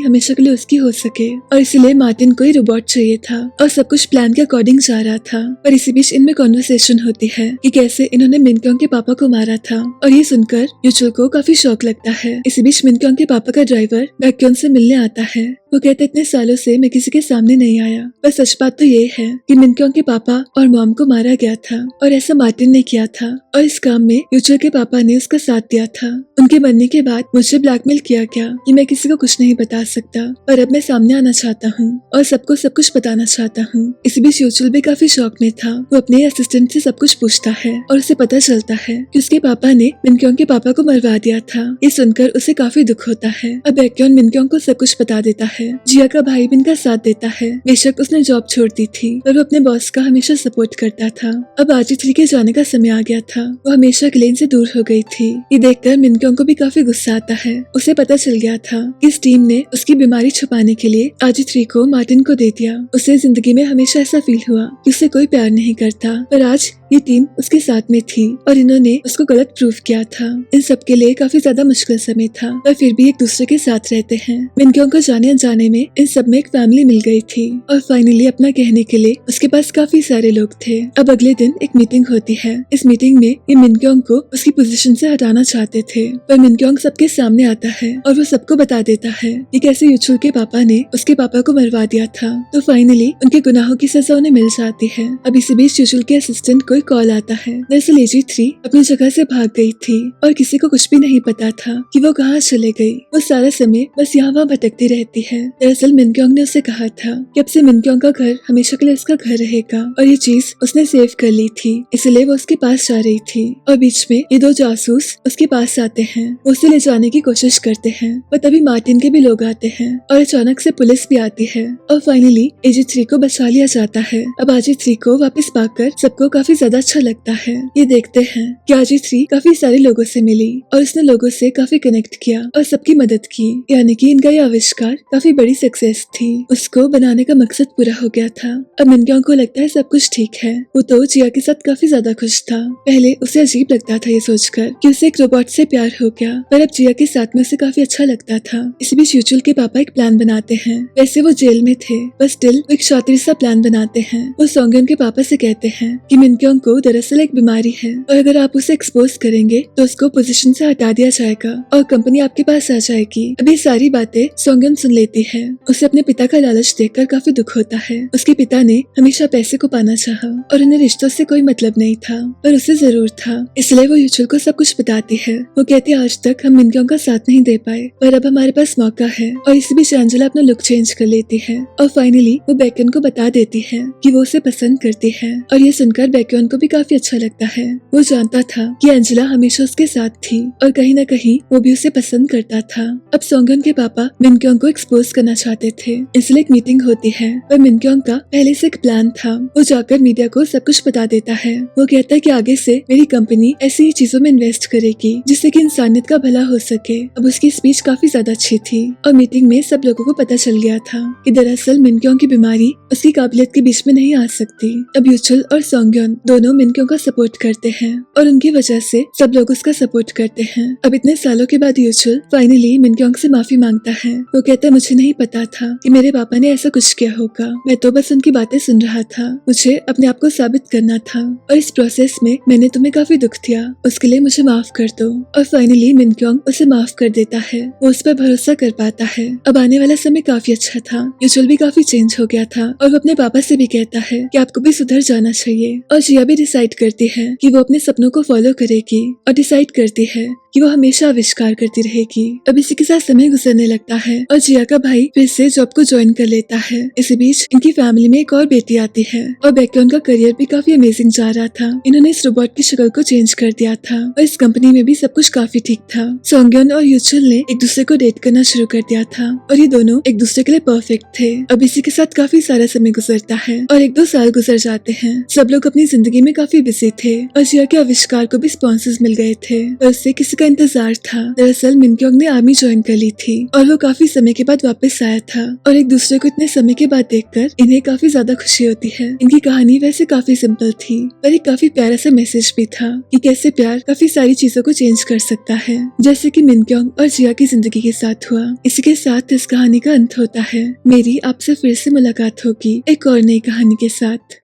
हमेशा के लिए उसकी हो सके और इसलिए मार्टिन को ही रोबोट चाहिए था और सब कुछ प्लान के अकॉर्डिंग जा रहा था। पर इसी बीच इनमें कॉन्वर्सेशन होती है कि कैसे इन्होंने मिनक्योंग के पापा को मारा था और ये सुनकर यूचुल को काफी शौक लगता है। इसी बीच मिनक्योंग के पापा का ड्राइवर बैक्योन से मिलने आता है। वो कहते इतने सालों से मैं किसी के सामने नहीं आया, पर सच बात तो ये है कि मिनक्योंग के पापा और मॉम को मारा गया था और ऐसा मार्टिन ने किया था और इस काम में यूचुल के पापा ने उसका साथ दिया था। उनके मरने के बाद मुझे ब्लैकमेल किया गया कि मैं किसी को कुछ नहीं बता सकता, पर अब मैं सामने आना चाहता हूँ और सबको सब कुछ बताना चाहता हूँ। इसी बीच यूचुल भी काफी शौक में था। वो अपने असिस्टेंट से सब कुछ पूछता है और उसे पता चलता है कि उसके पापा ने मिनक्योंग के पापा को मरवा दिया था। ये सुनकर उसे काफी दुख होता है। अब बैक्योन मिनक्योंग को सब कुछ बता देता है। जिया का भाई भी इनका साथ देता है। बेशक उसने जॉब छोड़ दी थी पर वो अपने बॉस का हमेशा सपोर्ट करता था। अब RG3 के जाने का समय आ गया था। वो हमेशा ग्लेन से दूर हो गई थी। ये देखकर मिनक्योंग को भी काफी गुस्सा आता है। उसे पता चल गया था इस टीम ने उसकी बीमारी छुपाने के लिए RG3 को मार्टिन को दे दिया। उसे जिंदगी में हमेशा ऐसा फील हुआ कि उसे कोई प्यार नहीं करता, पर आज ये टीम उसके साथ में थी और इन्होंने उसको गलत प्रूफ किया था। इन सब के लिए काफी ज्यादा मुश्किल समय था, पर फिर भी एक दूसरे के साथ रहते हैं। मिनक्योंग को जाने अनजाने में इन सब में एक फैमिली मिल गई थी और फाइनली अपना कहने के लिए उसके पास काफी सारे लोग थे। अब अगले दिन एक मीटिंग होती है। इस मीटिंग में ये मिनक्योंग को उसकी पोजीशन से हटाना चाहते थे, पर मिनक्योंग सबके सामने आता है और वो सबको बता देता है कि कैसे यूचुल के पापा ने उसके पापा को मरवा दिया था। तो फाइनली उनके गुनाहों की सजा उन्हें मिल जाती है। अब इसी बीच यूचुल के असिस्टेंट को कॉल आता है। दरअसल AG3 अपनी जगह से भाग गई थी और किसी को कुछ भी नहीं पता था कि वो कहाँ चले गई। वो सारा समय बस यहाँ वहाँ भटकती रहती है। दरअसल मिनक्योंग ने उसे कहा था कि अब से मिनक्योंग का घर हमेशा के लिए उसका घर रहेगा और ये चीज उसने सेव कर ली थी, इसलिए वो उसके पास जा रही थी। और बीच में ये दो जासूस उसके पास आते हैं। वो उसे ले जाने की कोशिश करते हैं, पर तभी मार्टिन के भी लोग आते हैं और अचानक से पुलिस भी आती है और फाइनली AG3 को बचा लिया जाता है। अब RG3 को वापस पाकर सबको काफी ज्यादा अच्छा लगता है। ये देखते हैं कि RG3 काफी सारे लोगों से मिली और उसने लोगों से काफी कनेक्ट किया और सबकी मदद की, यानी कि इनका ये आविष्कार काफी बड़ी सक्सेस थी। उसको बनाने का मकसद पूरा हो गया था। अब मिनक्योंग को लगता है सब कुछ ठीक है। वो तो जिया के साथ काफी ज्यादा खुश था। पहले उसे अजीब लगता था ये सोचकर कि उसे एक रोबोट से प्यार हो गया, पर अब जिया के साथ में उसे काफी अच्छा लगता था। इसी बीच यूचुल के पापा एक प्लान बनाते हैं। वैसे वो जेल में थे, पर स्टिल वो एक शातिर सा प्लान बनाते हैं। वो सोंगयोंग के पापा से कहते हैं कि मिनक्योंग को दरअसल एक बीमारी है और अगर आप उसे एक्सपोज करेंगे तो उसको पोजीशन से हटा दिया जाएगा और कंपनी आपके पास आ जाएगी। अब ये सारी बातें सोंगयोंग सुन लेती है। उसे अपने पिता का लालच देखकर काफी दुख होता है। उसके पिता ने हमेशा पैसे को पाना चाहा और उन्हें रिश्तों से कोई मतलब नहीं था, पर उसे जरूर था, इसलिए वो यूचुल को सब कुछ बताती है। वो कहती है आज तक हम मिनक्योंग का साथ नहीं दे पाए, पर अब हमारे पास मौका है। और इसी बीच एंजेला अपना लुक चेंज कर लेती है और फाइनली वो बैक्योन को बता देती है कि वो उसे पसंद करती है। और ये सुनकर बैक्योन को भी काफी अच्छा लगता है। वो जानता था कि अंजना हमेशा उसके साथ थी और कहीं न कहीं वो भी उसे पसंद करता था। अब सोंगन के पापा मिनक्योंग को एक्सपोज करना चाहते थे, इसलिए एक मीटिंग होती है। पर मिनक्योंग का पहले से एक प्लान था। वो जाकर मीडिया को सब कुछ बता देता है। वो कहता है कि आगे से मेरी कंपनी ऐसी ही चीजों में इन्वेस्ट करेगी जिससे कि इंसानियत का भला हो सके। अब उसकी स्पीच काफी ज्यादा अच्छी थी और मीटिंग में सब लोगों को पता चल गया था कि दरअसल मिनक्योंग की बीमारी उसकी काबिलियत के बीच में नहीं आ सकती। अब यूचुल और सोंगयन दोनों मिनक्योंग का सपोर्ट करते हैं और उनकी वजह से सब लोग उसका सपोर्ट करते हैं। अब इतने सालों के बाद यूचुल फाइनली मिनक्योंग से माफी मांगता है। वो कहता है मुझे नहीं पता था कि मेरे पापा ने ऐसा कुछ किया होगा, मैं तो बस उनकी बातें सुन रहा था। मुझे अपने आप को साबित करना था और इस प्रोसेस में मैंने तुम्हें काफी दुख दिया, उसके लिए मुझे माफ कर दो। और फाइनली मिनक्योंग उसे माफ कर देता है। वो उस पर भरोसा कर पाता है। अब आने वाला समय काफी अच्छा था। यूचुल भी काफी चेंज हो गया था और वो अपने पापा से भी कहता है कि आपको भी सुधर जाना चाहिए। और जिया भी डिसाइड करती है कि वो अपने सपनों को फॉलो करेगी और डिसाइड करती है कि वो हमेशा आविष्कार करती रहेगी। अब इसी के साथ समय गुजरने लगता है और जिया का भाई फिर से जॉब को ज्वाइन कर लेता है। इसी बीच इनकी फैमिली में एक और बेटी आती है और बैकग्राउंड का करियर भी काफी अमेजिंग जा रहा था। इन्होंने इस रोबोट की शक्ल को चेंज कर दिया था और इस कंपनी में भी सब कुछ काफी ठीक था। सोंगयन और यूचुल ने एक दूसरे को डेट करना शुरू कर दिया था और ये दोनों एक दूसरे के लिए परफेक्ट थे। अब इसी के साथ काफी सारा समय गुजरता है और 1-2 साल गुजर जाते हैं। सब लोग अपनी जिंदगी में काफी बिजी थे और जिया के आविष्कार को भी स्पॉन्सर्स मिल गए थे और उससे किसी का इंतजार था। दरअसल मिनक्योंग ने आर्मी ज्वाइन कर ली थी और वो काफी समय के बाद वापस आया था और एक दूसरे को इतने समय के बाद देखकर इन्हें काफी ज्यादा खुशी होती है। इनकी कहानी वैसे काफी सिंपल थी पर एक काफी प्यारा सा मैसेज भी था कि कैसे प्यार काफी सारी चीजों को चेंज कर सकता है, जैसे कि मिनक्योंग और जिया की जिंदगी के साथ हुआ। इसी के साथ इस कहानी का अंत होता है। मेरी आपसे फिर से मुलाकात होगी एक और नई कहानी के साथ।